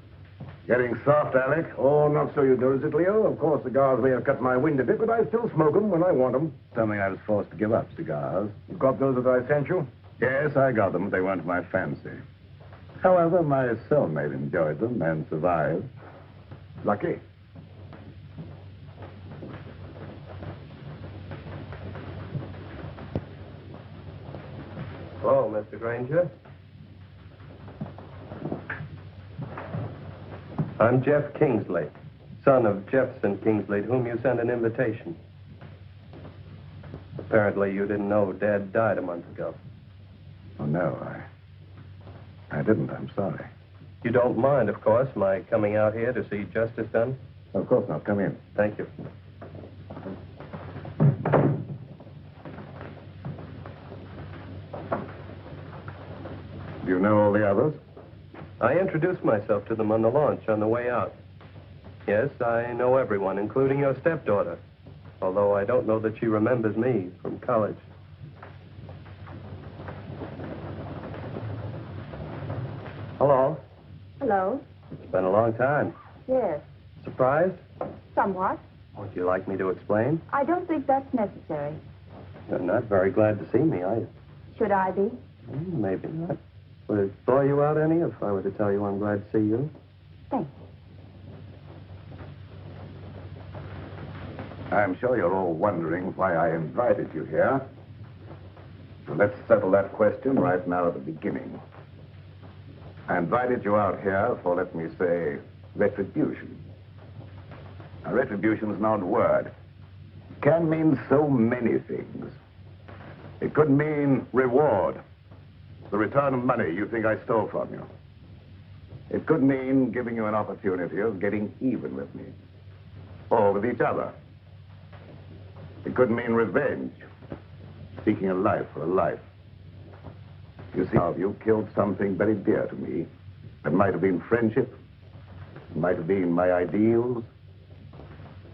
Speaker 10: Getting soft, Alec?
Speaker 14: Oh, not so you notice it, Leo. Of course, cigars may have cut my wind a bit, but I still smoke them when I want them.
Speaker 10: Something I was forced to give up, cigars.
Speaker 14: You got those that I sent you?
Speaker 10: Yes, I got them, but they weren't my fancy. However, my cellmate enjoyed them and survived.
Speaker 14: Lucky.
Speaker 17: Hello, Mr. Granger. I'm Jeff Kingsley, son of Jefferson Kingsley, to whom you sent an invitation. Apparently you didn't know Dad died a month ago.
Speaker 10: Oh, no, I didn't. I'm sorry.
Speaker 17: You don't mind, of course, my coming out here to see justice done?
Speaker 10: Of course not. Come in.
Speaker 17: Thank you.
Speaker 10: Do you know all the others?
Speaker 17: I introduced myself to them on the launch on the way out. Yes, I know everyone, including your stepdaughter, although I don't know that she remembers me from college. Hello.
Speaker 12: Hello.
Speaker 17: It's been a long time.
Speaker 12: Yes.
Speaker 17: Surprised?
Speaker 12: Somewhat.
Speaker 17: Would you like me to explain?
Speaker 12: I don't think that's necessary.
Speaker 17: You're not very glad to see me, are you?
Speaker 12: Should I be?
Speaker 17: Maybe not. Would it bore you out any if I were to tell you I'm glad to see you?
Speaker 12: Thanks.
Speaker 10: I'm sure you're all wondering why I invited you here. So let's settle that question right now at the beginning. I invited you out here for, let me say, retribution. Now, retribution is an odd word. It can mean so many things. It could mean reward, the return of money you think I stole from you. It could mean giving you an opportunity of getting even with me, or with each other. It could mean revenge, seeking a life for a life. You see, how you killed something very dear to me. It might have been friendship, it might have been my ideals,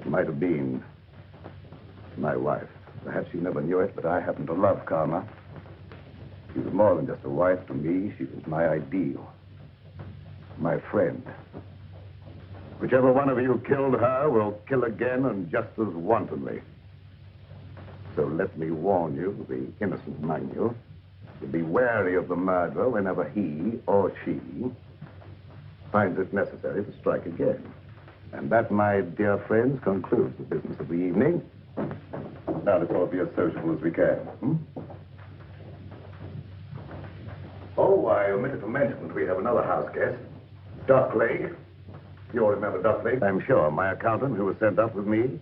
Speaker 10: it might have been my wife. Perhaps you never knew it, but I happen to love Karma. She was more than just a wife to me. She was my ideal, my friend. Whichever one of you killed her will kill again and just as wantonly. So let me warn you, the innocent among you, to be wary of the murderer whenever he or she finds it necessary to strike again. And that, my dear friends, concludes the business of the evening. Now let's all be as sociable as we can. Oh, I omitted to mention that we have another house guest, Doc Lake. You all remember Doc Lake? I'm sure. My accountant who was sent up with me.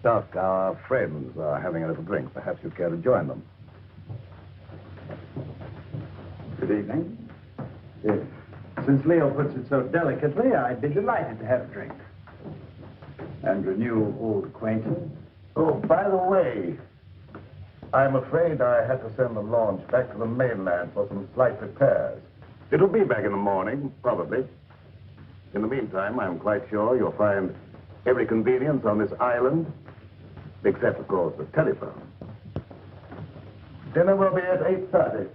Speaker 10: Doc, our friends are having a little drink. Perhaps you'd care to join them.
Speaker 11: Good evening. Yes. Since Leo puts it so delicately, I'd be delighted to have a drink. And renew old acquaintance.
Speaker 10: Oh, by the way, I'm afraid I had to send the launch back to the mainland for some slight repairs. It'll be back in the morning, probably. In the meantime, I'm quite sure you'll find every convenience on this island, except, of course, the telephone. Dinner will be at 8:30.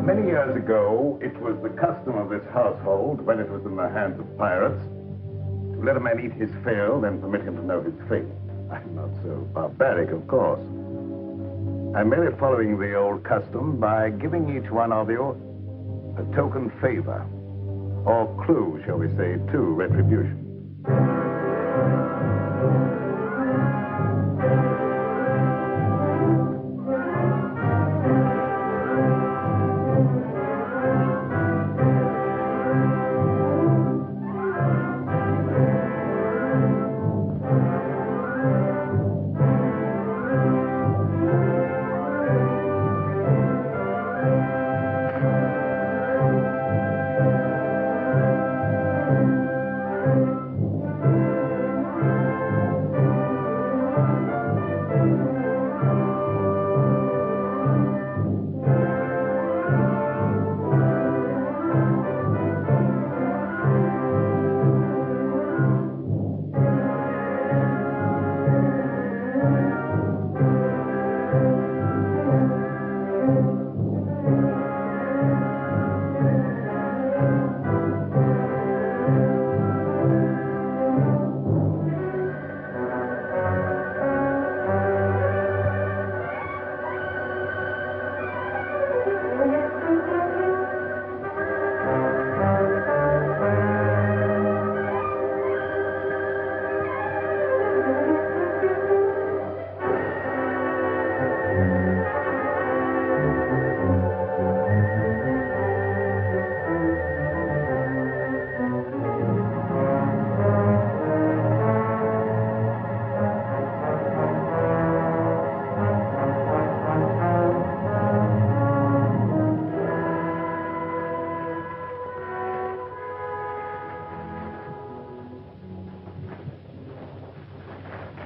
Speaker 10: Many years ago, it was the custom of this household, when it was in the hands of pirates, to let a man eat his fill, then permit him to know his fate. I'm not so barbaric, of course. I'm merely following the old custom by giving each one of you a token favor, or clue, shall we say, to retribution.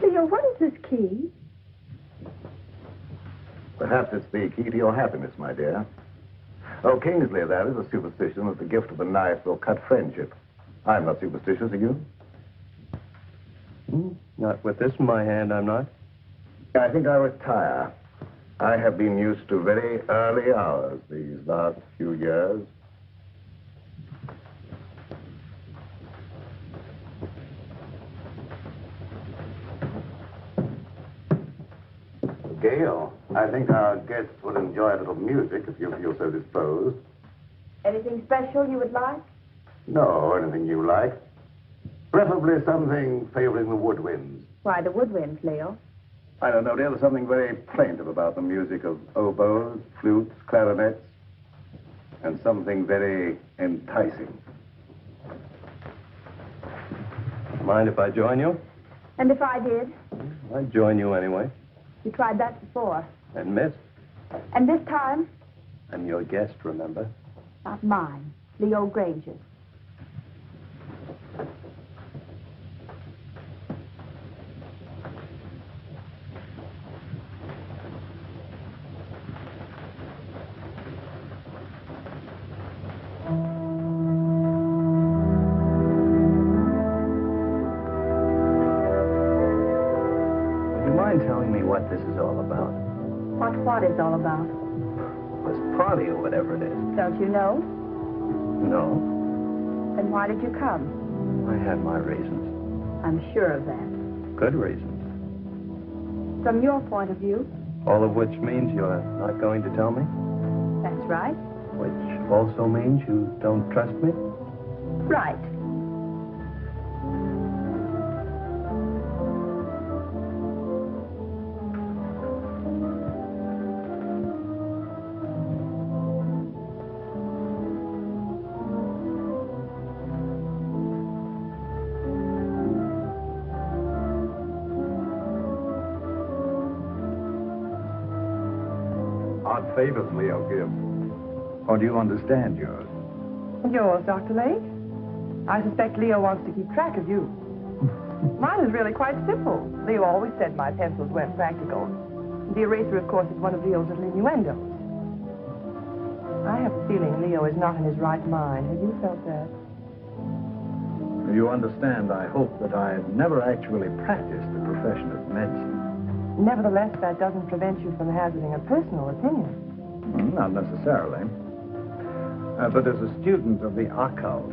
Speaker 12: Leo, what is this key?
Speaker 10: Perhaps it's the key to your happiness, my dear. Oh, Kingsley, that is a superstition that the gift of a knife will cut friendship. I'm not superstitious, are you?
Speaker 17: Not with this in my hand, I'm not.
Speaker 10: I think I'll retire. I have been used to very early hours these last few years. Gail, I think our guests will enjoy a little music if you feel so disposed.
Speaker 12: Anything special you would like?
Speaker 10: No, anything you like. Preferably something favoring the woodwinds.
Speaker 12: Why, the woodwinds, Leo.
Speaker 10: I don't know, dear, there's something very plaintive about the music of oboes, flutes, clarinets, and something very enticing.
Speaker 17: Mind if I join you?
Speaker 12: And if I did?
Speaker 17: I'd join you anyway.
Speaker 12: You tried that before.
Speaker 17: And missed.
Speaker 12: And this time?
Speaker 17: I'm your guest, remember?
Speaker 12: Not mine. Leo Granger's.
Speaker 11: Telling me what this is all about.
Speaker 12: What is all about?
Speaker 11: This party or whatever it is.
Speaker 12: Don't you know?
Speaker 11: No.
Speaker 12: Then why did you come?
Speaker 11: I had my reasons.
Speaker 12: I'm sure of that.
Speaker 17: Good reasons.
Speaker 12: From your point of view?
Speaker 17: All of which means you're not going to tell me?
Speaker 12: That's right.
Speaker 17: Which also means you don't trust me?
Speaker 12: Right.
Speaker 14: Odd favors Leo gives. Or do you understand yours?
Speaker 13: Yours, Dr. Lake? I suspect Leo wants to keep track of you. Mine is really quite simple. Leo always said my pencils weren't practical. The eraser, of course, is one of Leo's little innuendos. I have a feeling Leo is not in his right mind. Have you felt that?
Speaker 11: You understand, I hope that I've never actually practiced the profession of medicine.
Speaker 13: Nevertheless, that doesn't prevent you from hazarding a personal opinion.
Speaker 11: Not necessarily. But as a student of the occult,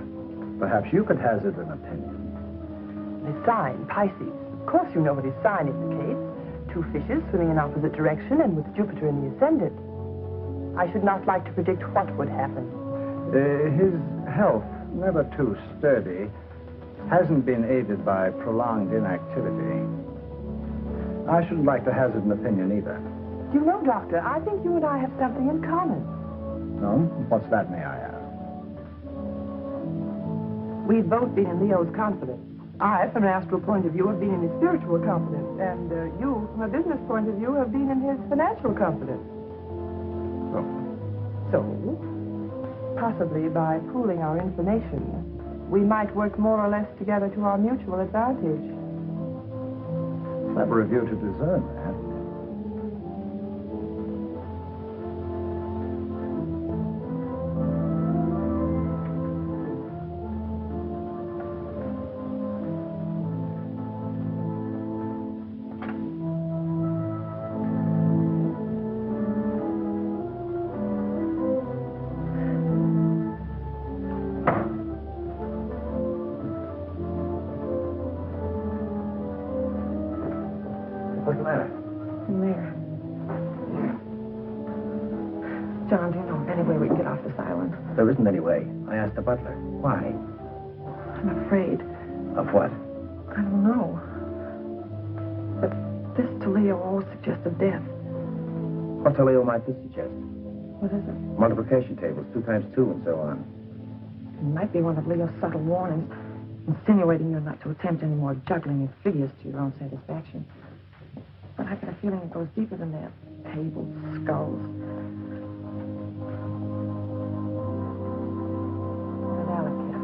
Speaker 11: perhaps you could hazard an opinion.
Speaker 13: The sign, Pisces. Of course you know what his sign indicates. Two fishes swimming in opposite direction and with Jupiter in the ascendant. I should not like to predict what would happen.
Speaker 11: His health, never too sturdy, hasn't been aided by prolonged inactivity. I shouldn't like to hazard an opinion either.
Speaker 13: You know, Doctor, I think you and I have something in common.
Speaker 11: No? What's that, may I ask?
Speaker 13: We've both been in Leo's confidence. I, from an astral point of view, have been in his spiritual confidence. And you, from a business point of view, have been in his financial confidence. So, possibly by pooling our information, we might work more or less together to our mutual advantage.
Speaker 11: Clever of you to discern that.
Speaker 16: What's the matter?
Speaker 13: In there. John, do you know of any way we can get off this island?
Speaker 16: There isn't any way. I asked the butler. Why?
Speaker 13: I'm afraid.
Speaker 16: Of what?
Speaker 13: I don't know. But this to Leo all suggested death.
Speaker 16: What to Leo might this suggest?
Speaker 13: What is it?
Speaker 16: Multiplication tables, 2 times 2, and so on.
Speaker 13: It might be one of Leo's subtle warnings, insinuating you're not to attempt any more juggling of figures to your own satisfaction. But I get a feeling it goes deeper than that. Tables, skulls. What did Alec get?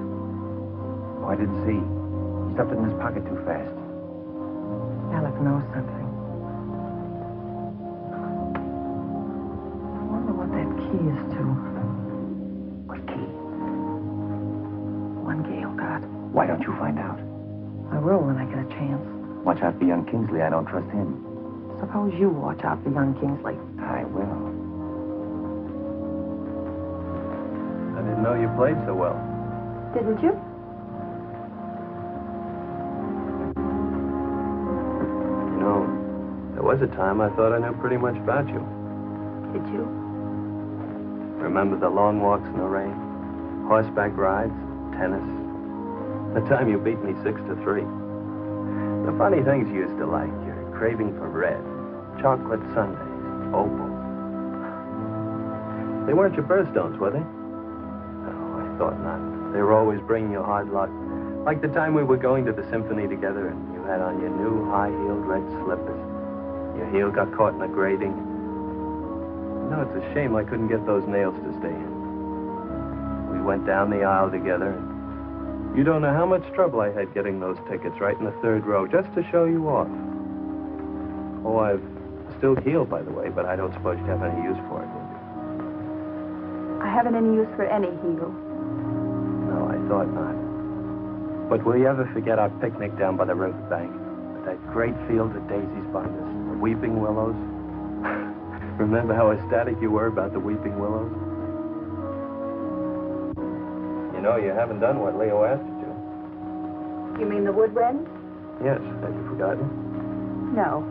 Speaker 16: Oh, I didn't see. He stuffed it in his pocket too fast.
Speaker 13: Alec knows something. I wonder what that key is to.
Speaker 16: What key?
Speaker 13: One Gail got.
Speaker 16: Why don't you find out?
Speaker 13: I will when I get a chance.
Speaker 16: Watch out for young Kingsley. I don't trust him.
Speaker 13: Suppose you watch out for young Kingsley.
Speaker 16: I will.
Speaker 17: I didn't know you played so well.
Speaker 12: Didn't you?
Speaker 17: You know, there was a time I thought I knew pretty much about you.
Speaker 12: Did you?
Speaker 17: Remember the long walks in the rain? Horseback rides? Tennis? The time you beat me 6-3. The funny things you used to like. Your craving for red. Chocolate sundaes. Opals. They weren't your birthstones, were they? Oh, I thought not. They were always bringing you hard luck. Like the time we were going to the symphony together and you had on your new high-heeled red slippers. Your heel got caught in the grating. No, it's a shame I couldn't get those nails to stay in. We went down the aisle together. You don't know how much trouble I had getting those tickets right in the third row just to show you off. Oh, I've still healed, by the way, but I don't suppose you have any use for it, do you?
Speaker 12: I haven't any use for any heel.
Speaker 17: No, I thought not. But will you ever forget our picnic down by the riverbank? With that great field of daisies behind us, the weeping willows? Remember how ecstatic you were about the weeping willows? You know, you haven't done what Leo asked you to.
Speaker 12: You mean the woodwind?
Speaker 17: Yes, have you forgotten?
Speaker 12: No.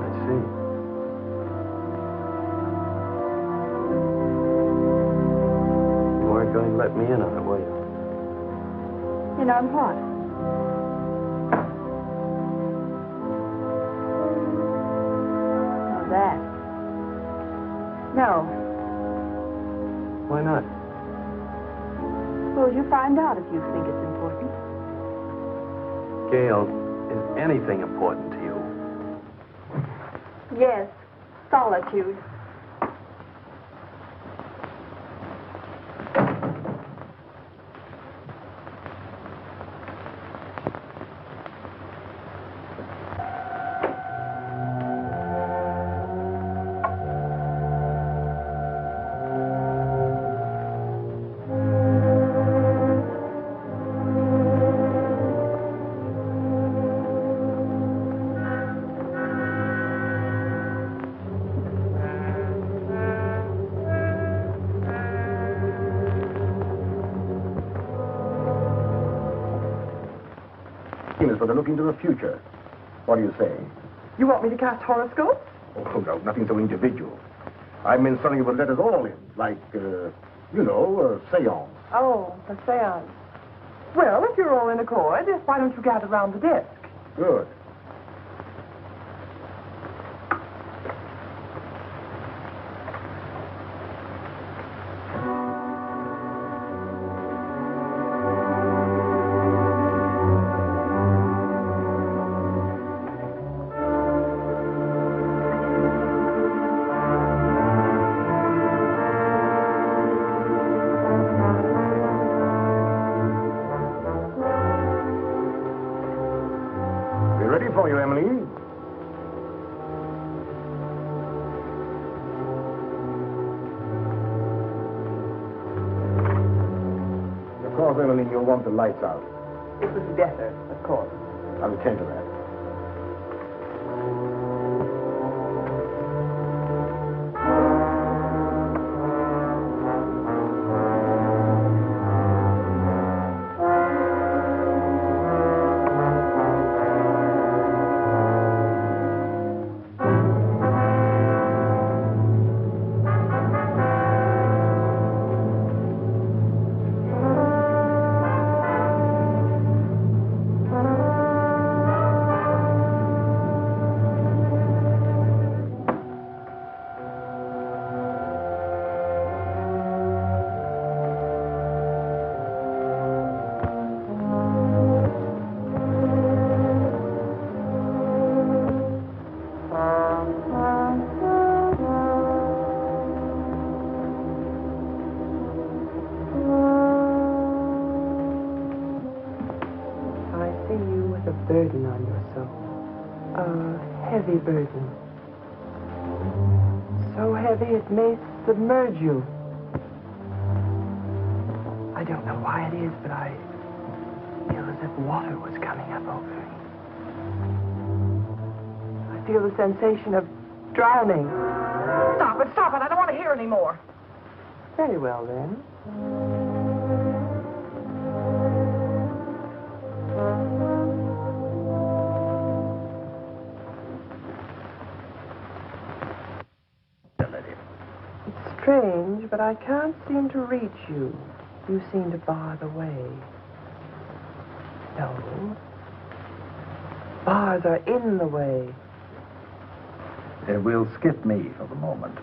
Speaker 17: I see. You weren't going to let me in on it, were you?
Speaker 12: In on what? Oh, that. No.
Speaker 17: Why not?
Speaker 12: Suppose you find out if you think it's important.
Speaker 17: Gail, is anything important to you?
Speaker 12: Yes. Solitude.
Speaker 14: For the look into the future. What do you say?
Speaker 13: You want me to cast horoscopes?
Speaker 14: Oh, no, nothing so individual. I meant something that would let us all in, like, a seance.
Speaker 13: Oh, a seance. Well, if you're all in accord, why don't you gather round the desk?
Speaker 14: Good. Emmeline, you'll want the lights out.
Speaker 13: It was better, of course.
Speaker 14: I'll attend to that.
Speaker 13: Burden on your soul. A heavy burden. So heavy worthy, it may submerge you. I don't know why it is, but I feel as if water was coming up over me. I feel the sensation of drowning.
Speaker 15: Stop it, stop it. I don't want to hear any more.
Speaker 13: Very well, then. It's strange, but I can't seem to reach you. You seem to bar the way. No. Bars are in the way.
Speaker 11: We'll skip me for the moment.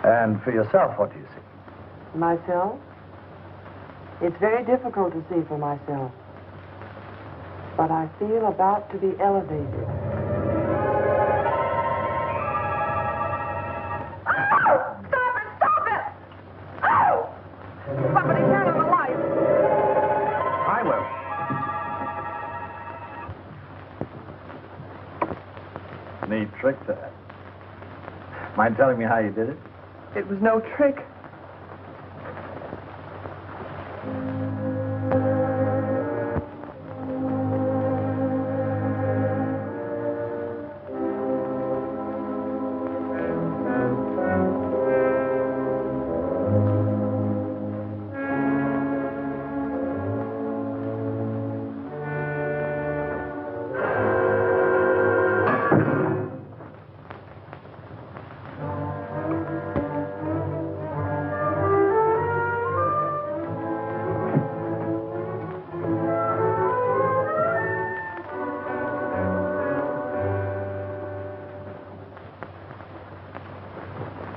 Speaker 11: And for yourself, what do you see?
Speaker 13: Myself? It's very difficult to see for myself. But I feel about to be elevated.
Speaker 15: Somebody turn on the light.
Speaker 11: I will. Neat trick, that. Mind telling me how you did it?
Speaker 13: It was no trick.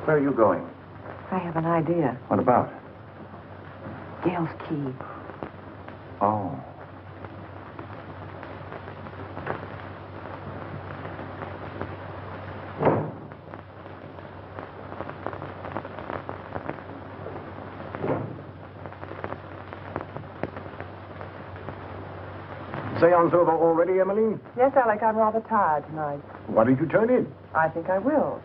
Speaker 16: Where are you going?
Speaker 13: I have an idea.
Speaker 16: What about?
Speaker 13: Gail's key.
Speaker 16: Oh.
Speaker 14: Seance over already, Emmeline?
Speaker 13: Yes, Alec, I'm rather tired tonight.
Speaker 14: Why did you turn in?
Speaker 13: I think I will.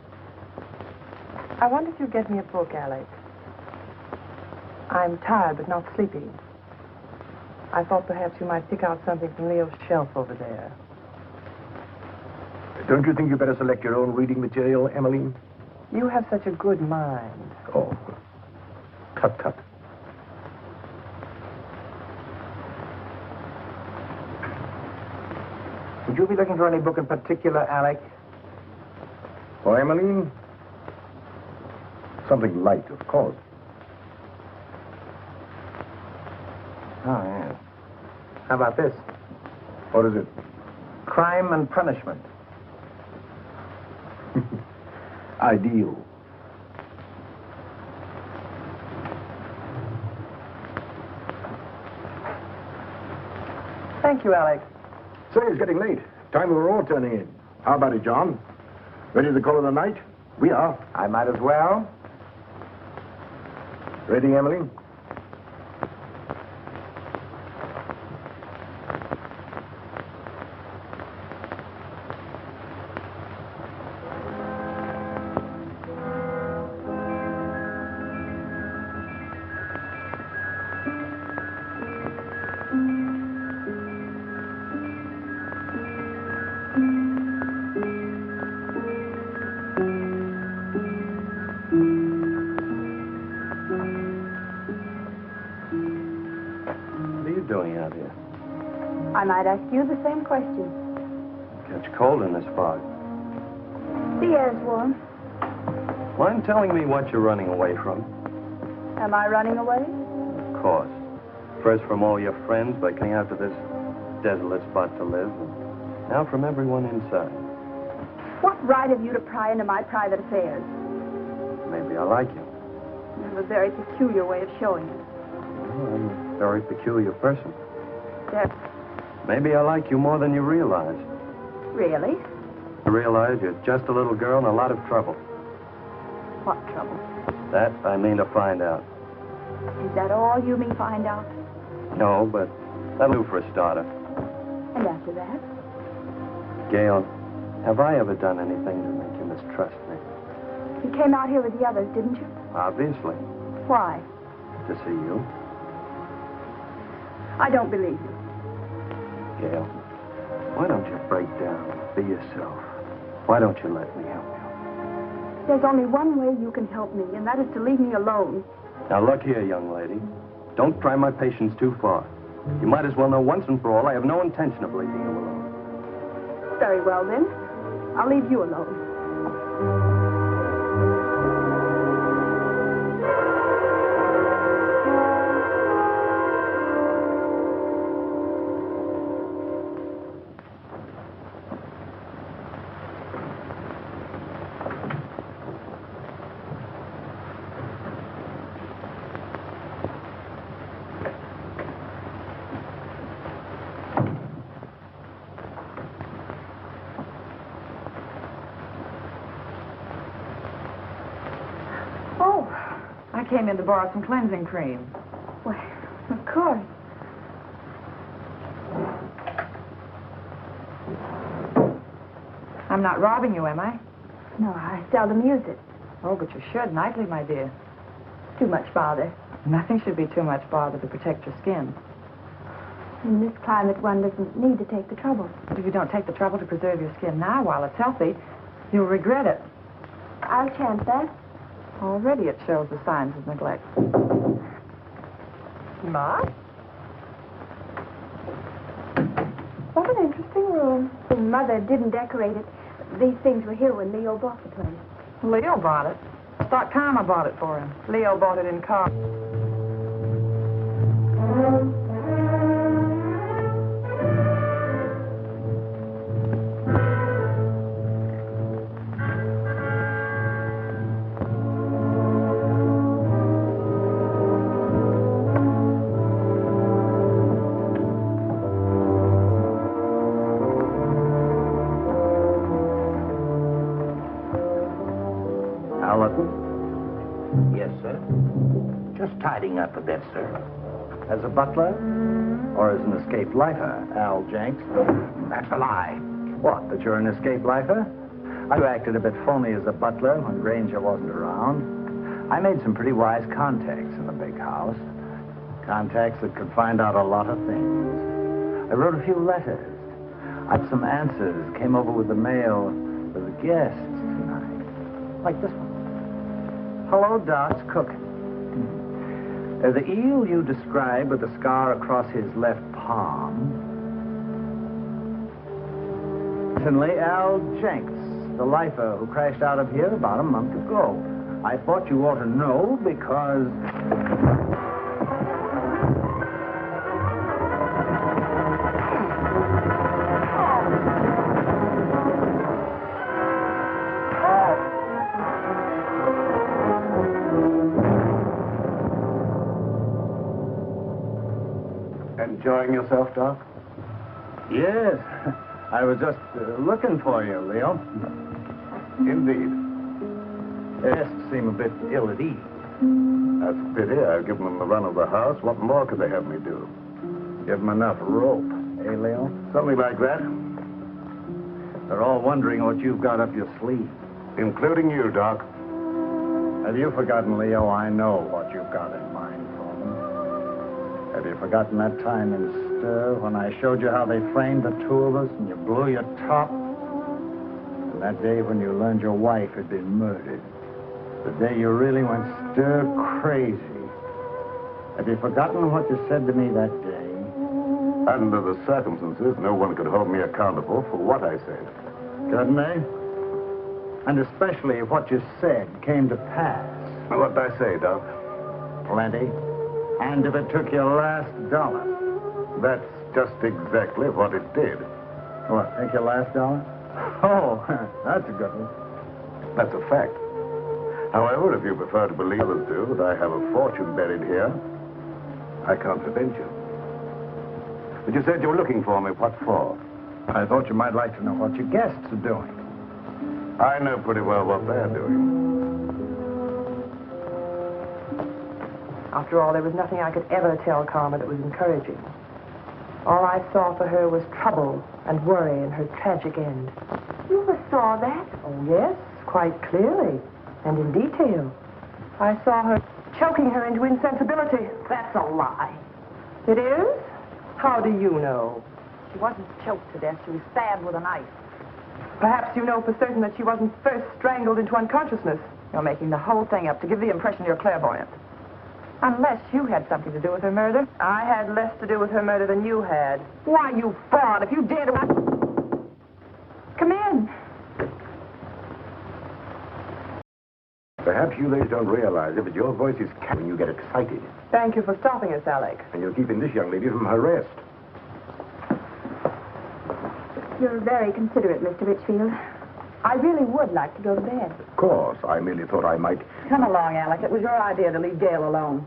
Speaker 13: I wonder if you'd get me a book, Alec. I'm tired, but not sleepy. I thought perhaps you might pick out something from Leo's shelf over there.
Speaker 14: Don't you think you better select your own reading material, Emmeline?
Speaker 13: You have such a good mind.
Speaker 14: Oh. Tut, tut.
Speaker 11: Would you be looking for any book in particular, Alec?
Speaker 14: For Emmeline? Something light, of course.
Speaker 11: Oh, yes. How about this?
Speaker 14: What is it?
Speaker 11: Crime and Punishment.
Speaker 14: Ideal.
Speaker 13: Thank you, Alec.
Speaker 14: Say, it's getting late. Time we were all turning in. How about it, John? Ready to call it a night? We are.
Speaker 11: I might as well.
Speaker 14: Ready, Emily?
Speaker 12: I might ask you the same question.
Speaker 17: Catch cold in this fog.
Speaker 12: The air's warm.
Speaker 17: Mind telling me what you're running away from?
Speaker 12: Am I running away?
Speaker 17: Of course. First from all your friends by coming out to this desolate spot to live, and now from everyone inside.
Speaker 12: What right have you to pry into my private affairs?
Speaker 17: Maybe I like you.
Speaker 12: You have a very peculiar way of showing it.
Speaker 17: Well, I'm a very peculiar person.
Speaker 12: There.
Speaker 17: Maybe I like you more than you realize.
Speaker 12: Really?
Speaker 17: I realize you're just a little girl in a lot of trouble.
Speaker 12: What trouble?
Speaker 17: That I mean to find out.
Speaker 12: Is that all you mean find out?
Speaker 17: No, but that'll do for a starter.
Speaker 12: And after that?
Speaker 17: Gail, have I ever done anything to make you mistrust me?
Speaker 12: You came out here with the others, didn't you?
Speaker 17: Obviously.
Speaker 12: Why?
Speaker 17: To see you.
Speaker 12: I don't believe you.
Speaker 17: Gail, why don't you break down? Be yourself. Why don't you let me help you?
Speaker 12: There's only one way you can help me, and that is to leave me alone.
Speaker 17: Now, look here, young lady. Don't try my patience too far. You might as well know once and for all I have no intention of leaving you alone.
Speaker 12: Very well, then. I'll leave you alone.
Speaker 15: I came in to borrow some cleansing cream.
Speaker 12: Why, of course.
Speaker 15: I'm not robbing you, am I?
Speaker 12: No, I seldom use it.
Speaker 15: Oh, but you should nightly, my dear.
Speaker 12: Too much bother.
Speaker 15: Nothing should be too much bother to protect your skin.
Speaker 12: In this climate, one doesn't need to take the trouble.
Speaker 15: But if you don't take the trouble to preserve your skin now while it's healthy, you'll regret it.
Speaker 12: I'll chance that.
Speaker 15: Already it shows the signs of neglect. Ma?
Speaker 12: What an interesting room. Mother didn't decorate it. These things were here when Leo bought the place.
Speaker 15: Leo bought it. I thought Karma bought it for him. Leo bought it in car.
Speaker 11: Yes, sir. Just tidying up a bit, sir. As a butler? Or as an escaped lifer, Al Jenks? That's a lie. What, that you're an escaped lifer? I acted a bit phony as a butler when Granger wasn't around. I made some pretty wise contacts in the big house. Contacts that could find out a lot of things. I wrote a few letters. I had some answers, came over with the mail for the guests tonight. Like this one. Hello, Doc's cooking. The eel you described with the scar across his left palm. Recently, Al Jenks, the lifer who crashed out of here about a month ago. I thought you ought to know because...
Speaker 10: Enjoying yourself, Doc?
Speaker 11: Yes. I was just looking for you, Leo.
Speaker 10: Indeed.
Speaker 11: Guests seem a bit ill at ease.
Speaker 10: That's a pity. I've given them the run of the house. What more could they have me do?
Speaker 11: Give them enough rope, eh, Leo?
Speaker 10: Something like that.
Speaker 11: They're all wondering what you've got up your sleeve.
Speaker 10: Including you, Doc.
Speaker 11: Have you forgotten, Leo? I know what you've got in mind for them. Have you forgotten that time in Stir when I showed you how they framed the two of us and you blew your top? And that day when you learned your wife had been murdered. The day you really went stir crazy. Have you forgotten what you said to me that day?
Speaker 10: Under the circumstances, no one could hold me accountable for what I said.
Speaker 11: Couldn't they? And especially if what you said came to pass.
Speaker 10: What'd I say, Doc?
Speaker 11: Plenty. And if it took your last dollar.
Speaker 10: That's just exactly what it did.
Speaker 11: What, take your last dollar? Oh, that's a good one.
Speaker 10: That's a fact. However, if you prefer to believe others do that I have a fortune buried here, I can't prevent you. But you said you were looking for me. What for?
Speaker 11: I thought you might like to know what your guests are doing.
Speaker 10: I know pretty well what they're doing.
Speaker 13: After all, there was nothing I could ever tell Karma that was encouraging. All I saw for her was trouble and worry and her tragic end.
Speaker 12: You saw that?
Speaker 13: Oh, yes, quite clearly. And in detail. I saw her choking her into insensibility.
Speaker 15: That's a lie.
Speaker 13: It is? How do you know?
Speaker 15: She wasn't choked to death. She was stabbed with a knife.
Speaker 13: Perhaps you know for certain that she wasn't first strangled into unconsciousness.
Speaker 15: You're making the whole thing up to give the impression you're clairvoyant. Unless you had something to do with her murder.
Speaker 13: I had less to do with her murder than you had. Why, you fraud, if you dare to... Come in.
Speaker 14: Perhaps you ladies don't realize it, but your voice is when you get excited.
Speaker 13: Thank you for stopping us, Alec.
Speaker 14: And you're keeping this young lady from her rest.
Speaker 12: You're very considerate, Mr. Richfield. I really would like to go to bed.
Speaker 14: Of course, I merely thought I might...
Speaker 15: Come along, Alec. It was your idea to leave Gail alone.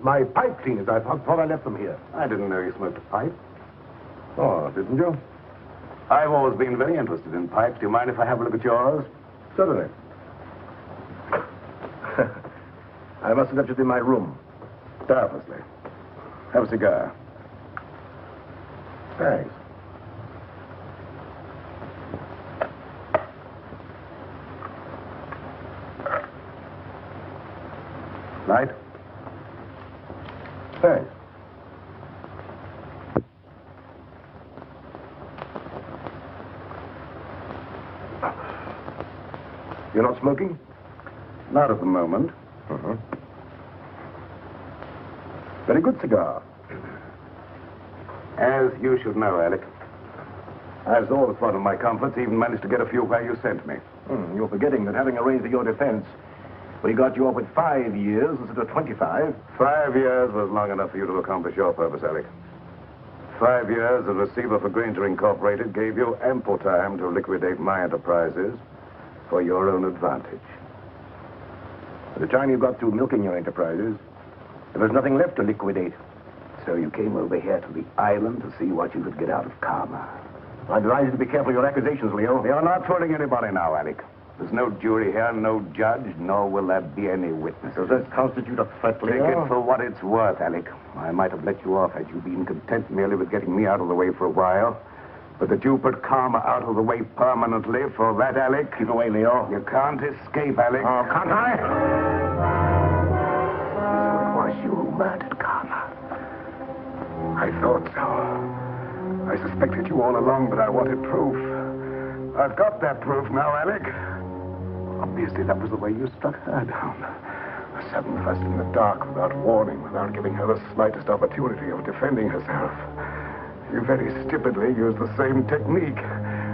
Speaker 14: My pipe cleaners. I thought I left them here. I didn't know you smoked a pipe. Oh, didn't you? I've always been very interested in pipes. Do you mind if I have a look at yours? Certainly. I must have left it in my room. Doubtlessly. Have a cigar. Thanks. Light? Thanks. You're not smoking? Not at the moment. Uh-huh. Very good cigar. As you should know, Alec, as always part of my comforts, even managed to get a few where you sent me. You're forgetting that having arranged for your defense, we got you off with 5 years instead of 25. 5 years was long enough for you to accomplish your purpose, Alec. 5 years as receiver for Granger Incorporated gave you ample time to liquidate my enterprises for your own advantage. By the time you got through milking your enterprises, there was nothing left to liquidate. So you came over here to the island to see what you could get out of karma. I advise you to be careful of your accusations, Leo. You're not fooling anybody now, Alec. There's no jury here, no judge, nor will there be any witnesses. Does this constitute a threat, Leo? Take it for what it's worth, Alec. I might have let you off had you been content merely with getting me out of the way for a while. But that you put karma out of the way permanently, for that, Alec... Keep away, Leo. You can't escape, Alec. Oh, can't I? So it was you who murdered karma. I thought so. I suspected you all along, but I wanted proof. I've got that proof now, Alec. Obviously, that was the way you struck her down. A sudden thrust in the dark, without warning, without giving her the slightest opportunity of defending herself. You very stupidly used the same technique,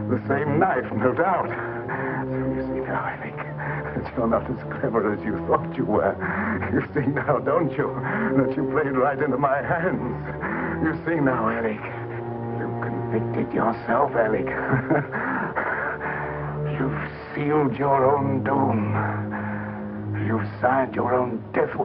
Speaker 14: the same knife, no doubt. So you see now, Alec, that you're not as clever as you thought you were. You see now, don't you, that you played right into my hands. You see now, Alec, you convicted yourself, Alec. You've sealed your own doom. You've signed your own death.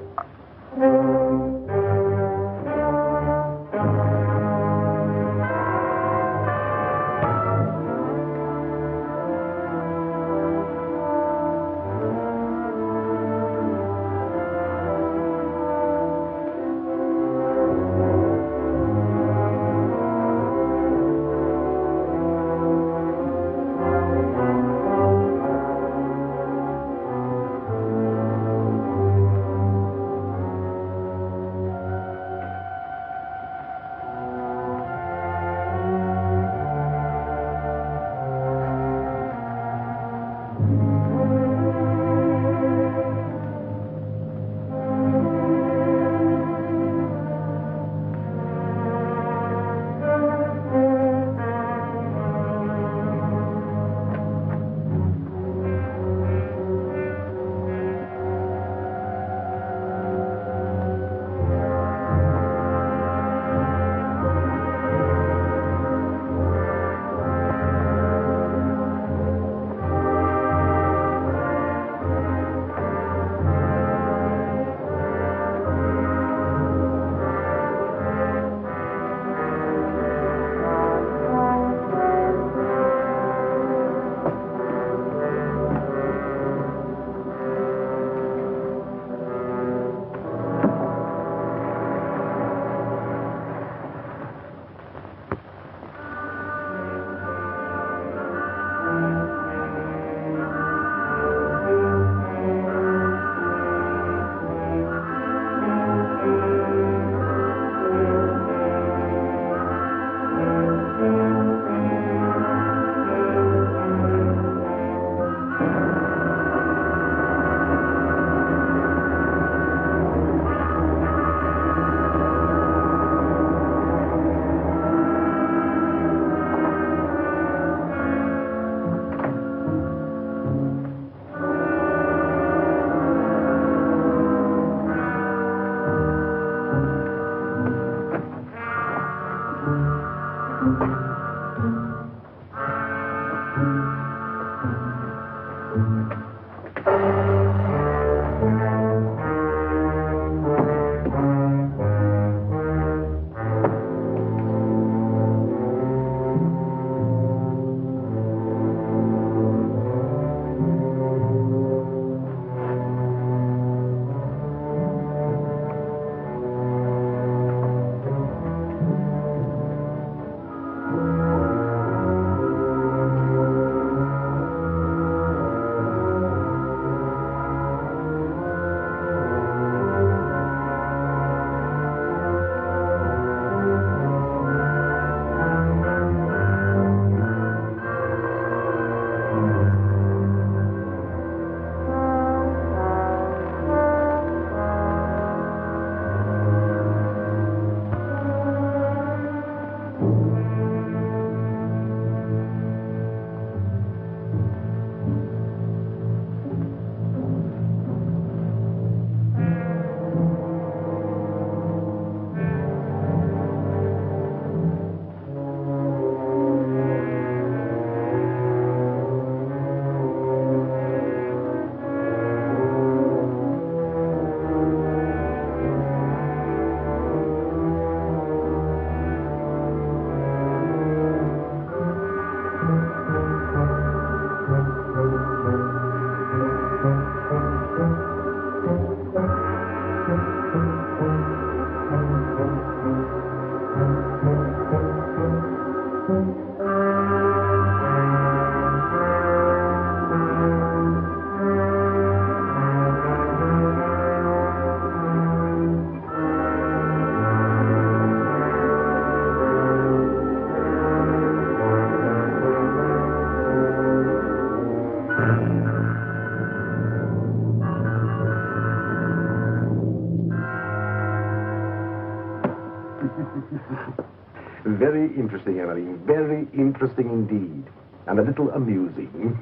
Speaker 14: Very interesting, Emily. Very interesting indeed. And a little amusing.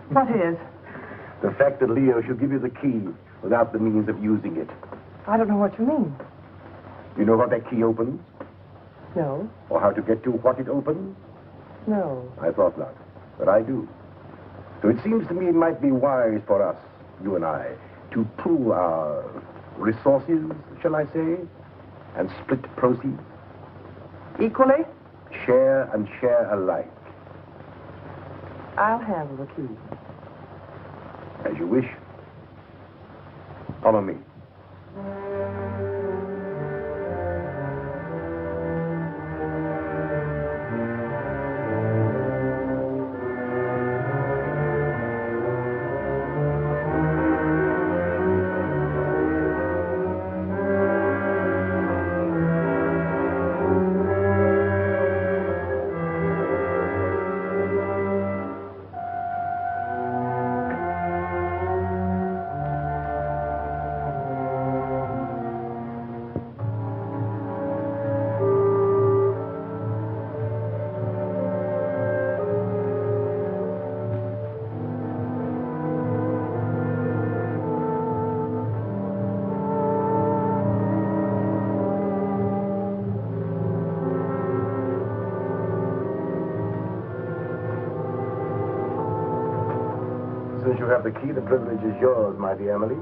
Speaker 13: What is?
Speaker 14: The fact that Leo should give you the key without the means of using it.
Speaker 13: I don't know what you mean.
Speaker 14: You know what that key opens?
Speaker 13: No.
Speaker 14: Or how to get to what it opens?
Speaker 13: No.
Speaker 14: I thought not. But I do. So it seems to me it might be wise for us, you and I, to pool our resources, shall I say, and split proceeds.
Speaker 13: Equally?
Speaker 14: Share and share alike.
Speaker 13: I'll handle the key.
Speaker 14: As you wish. Follow me. Since you have the key, the privilege is yours, my dear Emily.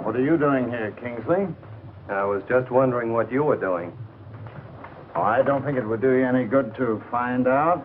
Speaker 11: What are you doing here, Kingsley?
Speaker 17: I was just wondering what you were doing.
Speaker 11: Oh, I don't think it would do you any good to find out.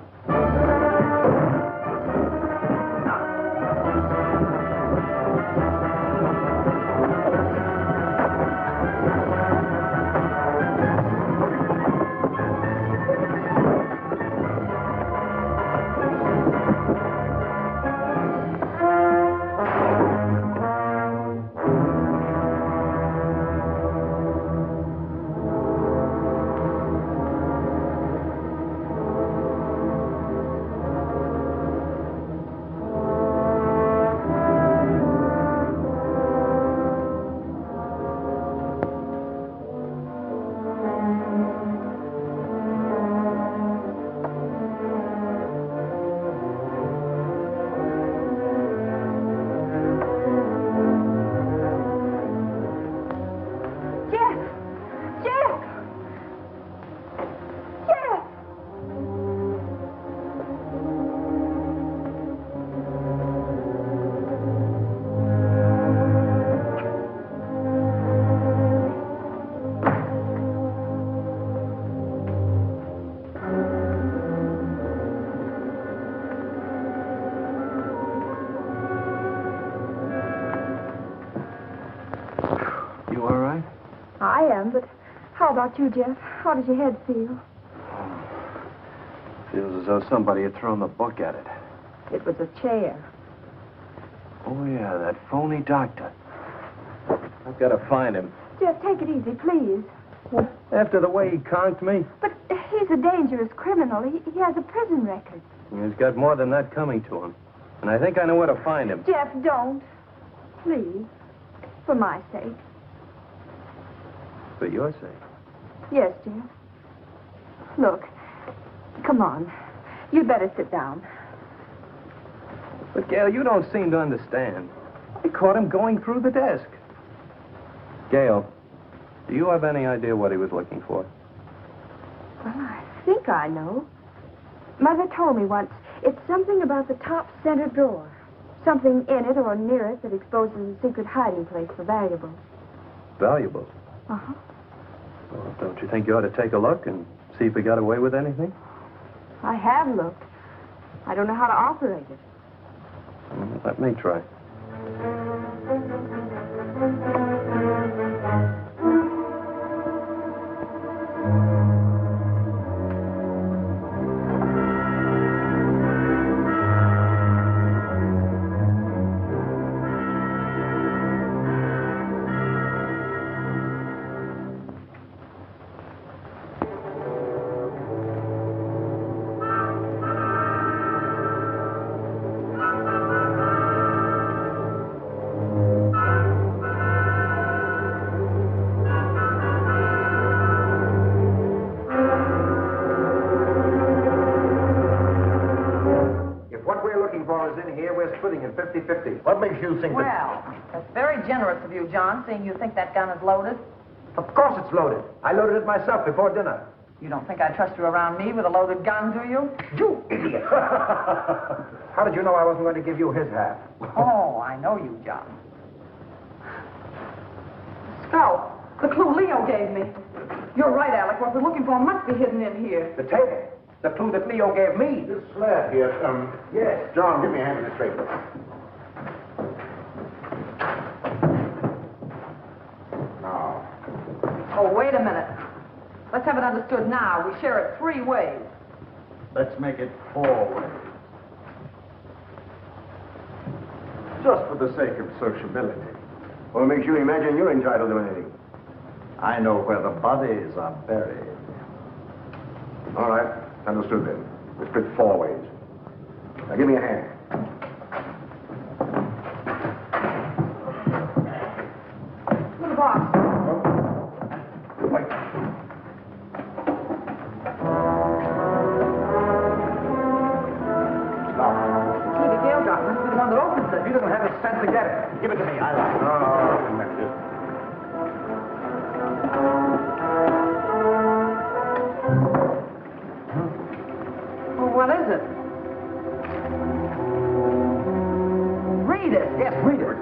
Speaker 12: But how about you, Jeff? How does your head feel?
Speaker 17: Feels as though somebody had thrown the book at it.
Speaker 12: It was a chair.
Speaker 17: Oh, yeah, that phony doctor. I've got to find him.
Speaker 12: Jeff, take it easy, please.
Speaker 17: After the way he conked me?
Speaker 12: But he's a dangerous criminal. He has a prison record.
Speaker 17: He's got more than that coming to him. And I think I know where to find him.
Speaker 12: Jeff, don't. Please. For my sake.
Speaker 17: For your sake?
Speaker 12: Yes, Jeff. Look, come on. You'd better sit down.
Speaker 17: But, Gail, you don't seem to understand. I caught him going through the desk. Gail, do you have any idea what he was looking for?
Speaker 12: Well, I think I know. Mother told me once. It's something about the top center drawer. Something in it or near it that exposes a secret hiding place for valuables.
Speaker 17: Valuable.
Speaker 12: Uh-huh.
Speaker 17: Well, don't you think you ought to take a look and see if we got away with anything?
Speaker 12: I have looked. I don't know how to operate it.
Speaker 17: Well, let me try.
Speaker 16: Splitting it 50-50. What makes you think
Speaker 15: Well, that's very generous of you, John, seeing you think that gun is loaded.
Speaker 16: Of course it's loaded. I loaded it myself before dinner.
Speaker 15: You don't think I'd trust you around me with a loaded gun, do you?
Speaker 16: You idiot! How did you know I wasn't going to give you his half?
Speaker 15: Oh, I know you, John. Scout, the clue Leo gave me. You're right, Alec. What we're looking for must be hidden in here.
Speaker 16: The table. The clue that Leo gave me.
Speaker 14: This slab here,
Speaker 16: Yes.
Speaker 14: John, give me a hand with this paper. Now.
Speaker 15: Oh, wait a minute. Let's have it understood now. We share it 3 ways.
Speaker 14: Let's make it 4 ways. Just for the sake of sociability.
Speaker 16: What makes you imagine you're entitled to anything?
Speaker 14: I know where the bodies are buried.
Speaker 16: All right. Understood then. We split 4 ways. Now give me a hand.
Speaker 15: Little box.
Speaker 16: Wait.
Speaker 15: Gee, the Gale drop must be the one that opens it.
Speaker 16: He doesn't have the sense to get it. Give it to me. I like it. Oh, that's it.
Speaker 15: What is it? Read it.
Speaker 16: Yes, read it.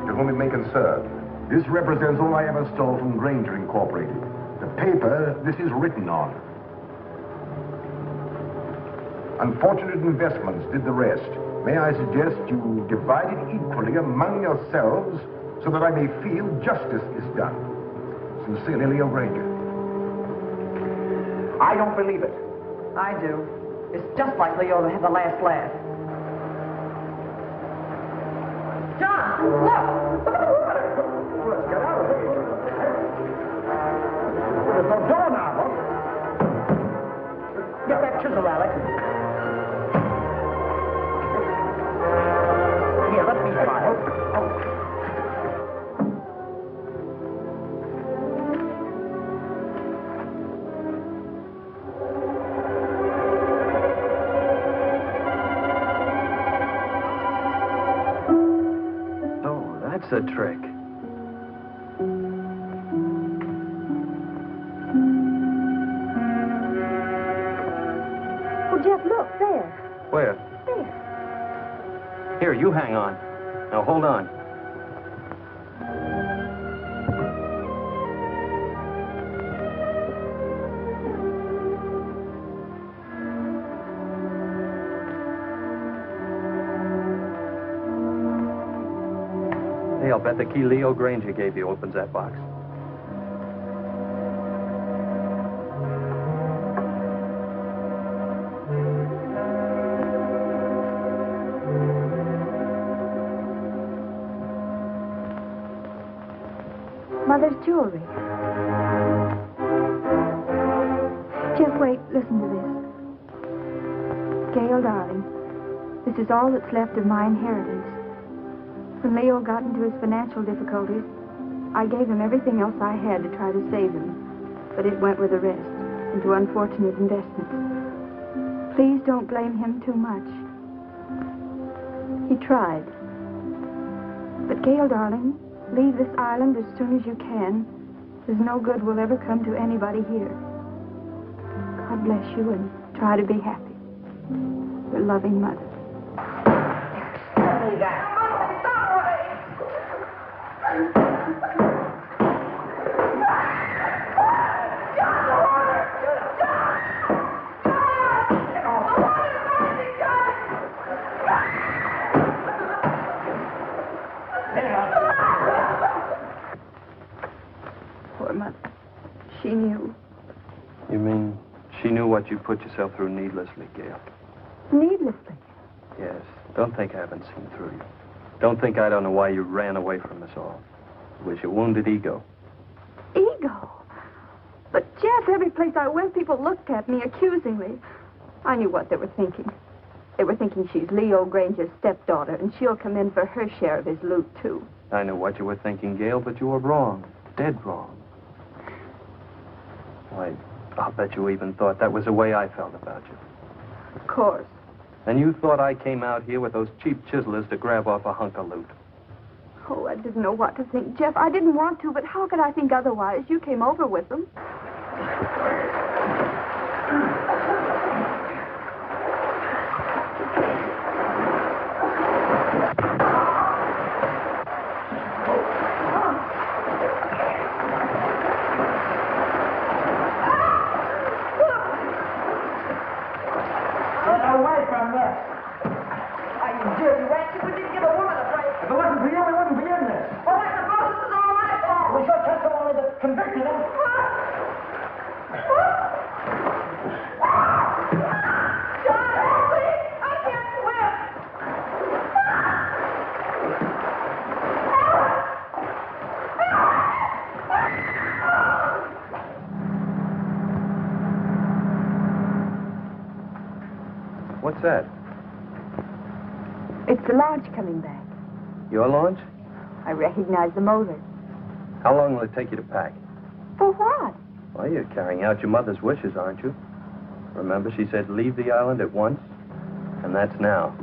Speaker 16: To whom it may concern, this represents all I ever stole from Granger Incorporated. The paper this is written on. Unfortunate investments did the rest. May I suggest you divide it equally among yourselves so that I may feel justice is done. Sincerely, Leo Granger. I don't believe it.
Speaker 15: I do. It's just like Leo to have the last laugh. John, look! Look at the water!
Speaker 16: Let's get out of here. There's no door now, huh? Get that chisel, Alec. Here, let me try.
Speaker 17: That's a trick.
Speaker 12: Well, Jeff, look, there.
Speaker 17: Where?
Speaker 12: There.
Speaker 17: Here, you hang on. Now, hold on. Hey, I'll bet the key Leo Granger gave you opens that box.
Speaker 12: Mother's jewelry. Jeff, wait, listen to this. Gail, darling, this is all that's left of my inheritance. When Leo got into his financial difficulties, I gave him everything else I had to try to save him. But it went with the rest, into unfortunate investments. Please don't blame him too much. He tried. But Gail, darling, leave this island as soon as you can. There's no good will ever come to anybody here. God bless you and try to be happy. Your loving mother. Poor mother. She knew.
Speaker 17: You mean she knew what you put yourself through needlessly, Gail?
Speaker 12: Needlessly.
Speaker 17: Yes. Don't think I haven't seen through you. Don't think I don't know why you ran away from us all. It was your wounded ego.
Speaker 12: Ego? But, Jeff, every place I went, people looked at me accusingly. I knew what they were thinking. They were thinking she's Leo Granger's stepdaughter, and she'll come in for her share of his loot, too.
Speaker 17: I know what you were thinking, Gail, but you were wrong. Dead wrong. Why, I'll bet you even thought that was the way I felt about you.
Speaker 12: Of course.
Speaker 17: And you thought I came out here with those cheap chiselers to grab off a hunk of loot.
Speaker 12: Oh, I didn't know what to think, Jeff. I didn't want to, but how could I think otherwise? You came over with them.
Speaker 11: Get away from this. Are you dirty rats? You didn't give a woman a break. If it wasn't for you, we wouldn't be in this. Well, I suppose this is all my fault. We should catch someone that convicted him.
Speaker 17: What's that?
Speaker 12: It's the launch coming back.
Speaker 17: Your launch?
Speaker 12: I recognize the motor.
Speaker 17: How long will it take you to pack?
Speaker 12: For what?
Speaker 17: Well, you're carrying out your mother's wishes, aren't you? Remember, she said leave the island at once? And that's now.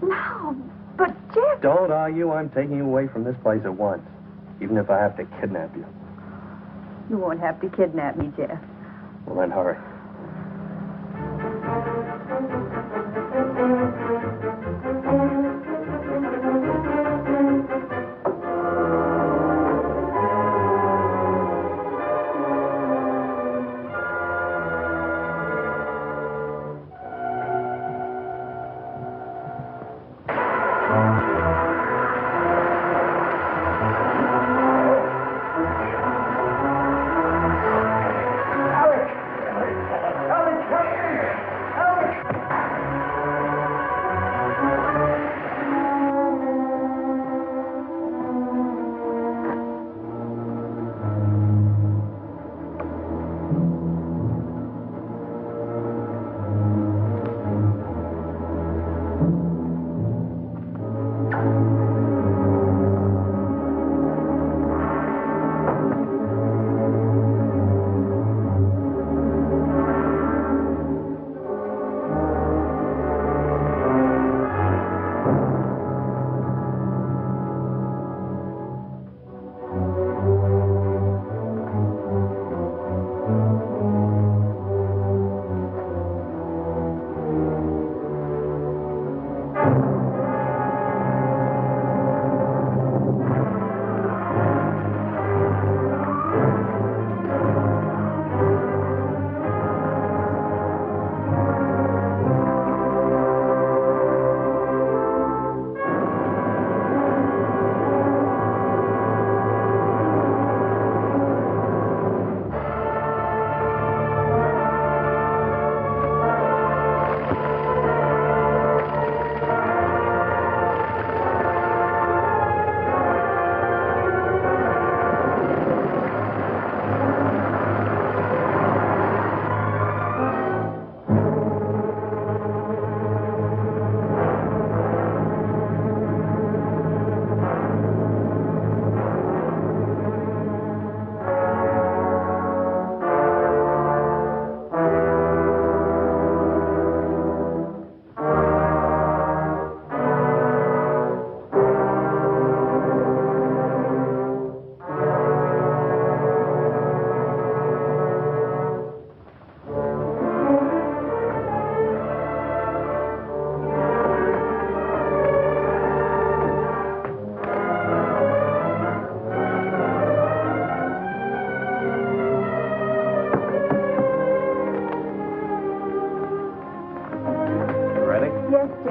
Speaker 12: No, but Jeff...
Speaker 17: Don't argue. I'm taking you away from this place at once. Even if I have to kidnap you.
Speaker 12: You won't have to kidnap me, Jeff.
Speaker 17: Well, then hurry.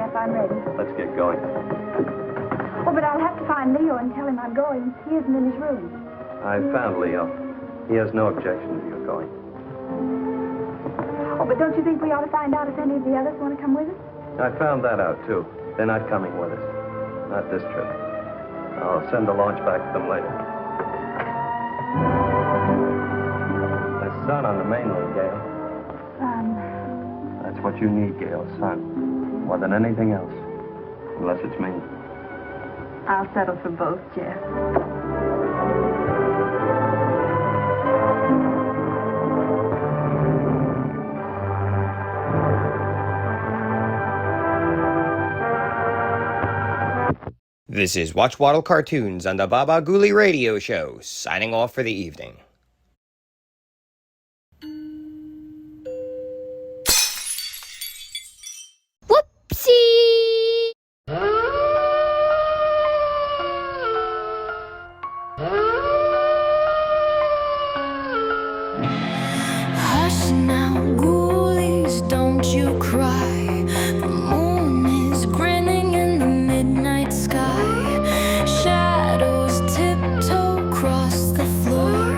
Speaker 12: Jeff. I'm ready.
Speaker 17: Let's get going.
Speaker 12: Oh, but I'll have to find Leo and tell him I'm going. He isn't in his room.
Speaker 17: I found Leo. He has no objection to your going.
Speaker 12: Oh, but don't you think we ought to find out if any of the others want to come with us?
Speaker 17: I found that out, too. They're not coming with us. Not this trip. I'll send the launch back to them later. There's sun on the mainland, Gail. That's what you need, Gail, sun. More than anything else. Unless it's me.
Speaker 12: I'll settle for both, Jeff.
Speaker 2: This is Watchwaddle Cartoons on the Baba Ghoulie radio show, signing off for the evening.
Speaker 1: Whoopsie! Hush now, ghoulies, don't you cry. The moon is grinning in the midnight sky. Shadows tiptoe across the floor.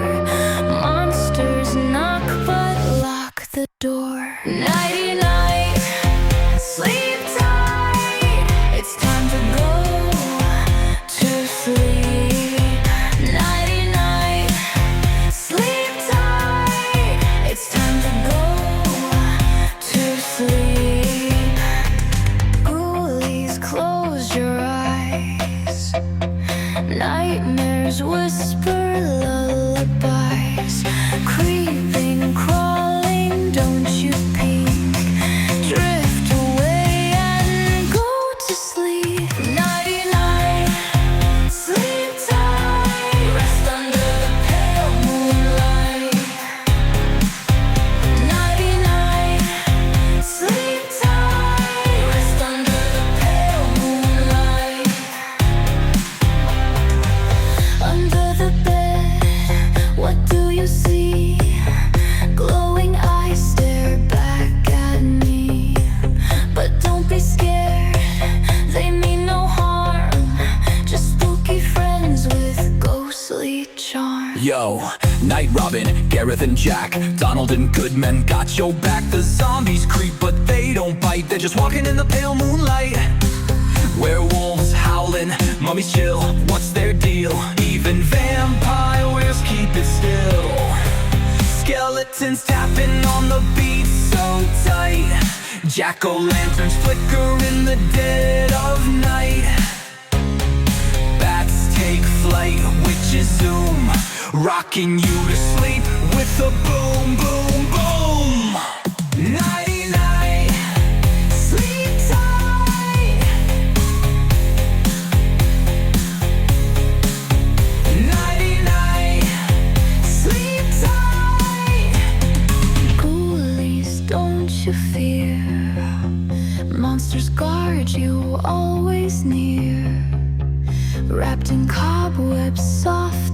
Speaker 1: Monsters knock but lock the door. Nighty night, sleep tight. It's time to go to sleep. Nighty night, sleep tight. It's time to go to sleep. Ghoulies, close your eyes. Nightmares whisper lullabies. Creeping, crawling, don't you peek. Drift away and go to sleep. Nighty night, sleep tight. Rest under the pale moonlight. Nighty night, sleep tight. Rest under the pale moonlight. Under the bed, what do you see? Glowing eyes stare back at me. But don't be scared, they mean no harm. Just spooky friends with ghostly charm.
Speaker 18: Yo, Night Robin, Gareth and Jack, Donald and Goodman got your back. The zombies creep but they don't bite. They're just walking in the pale moonlight. Werewolves howling, mummies chill, what's their deal? Even vampires keep it still. Skeletons tapping on the beat so tight. Jack-o'-lanterns flicker in the dead of night. Bats take flight, witches zoom, rocking you to sleep with a boom, boom, boom. Nighty night, sleep tight. Nighty night, sleep tight.
Speaker 1: Ghoulies, don't you fear. Monsters guard you always near. Wrapped in cobwebs soft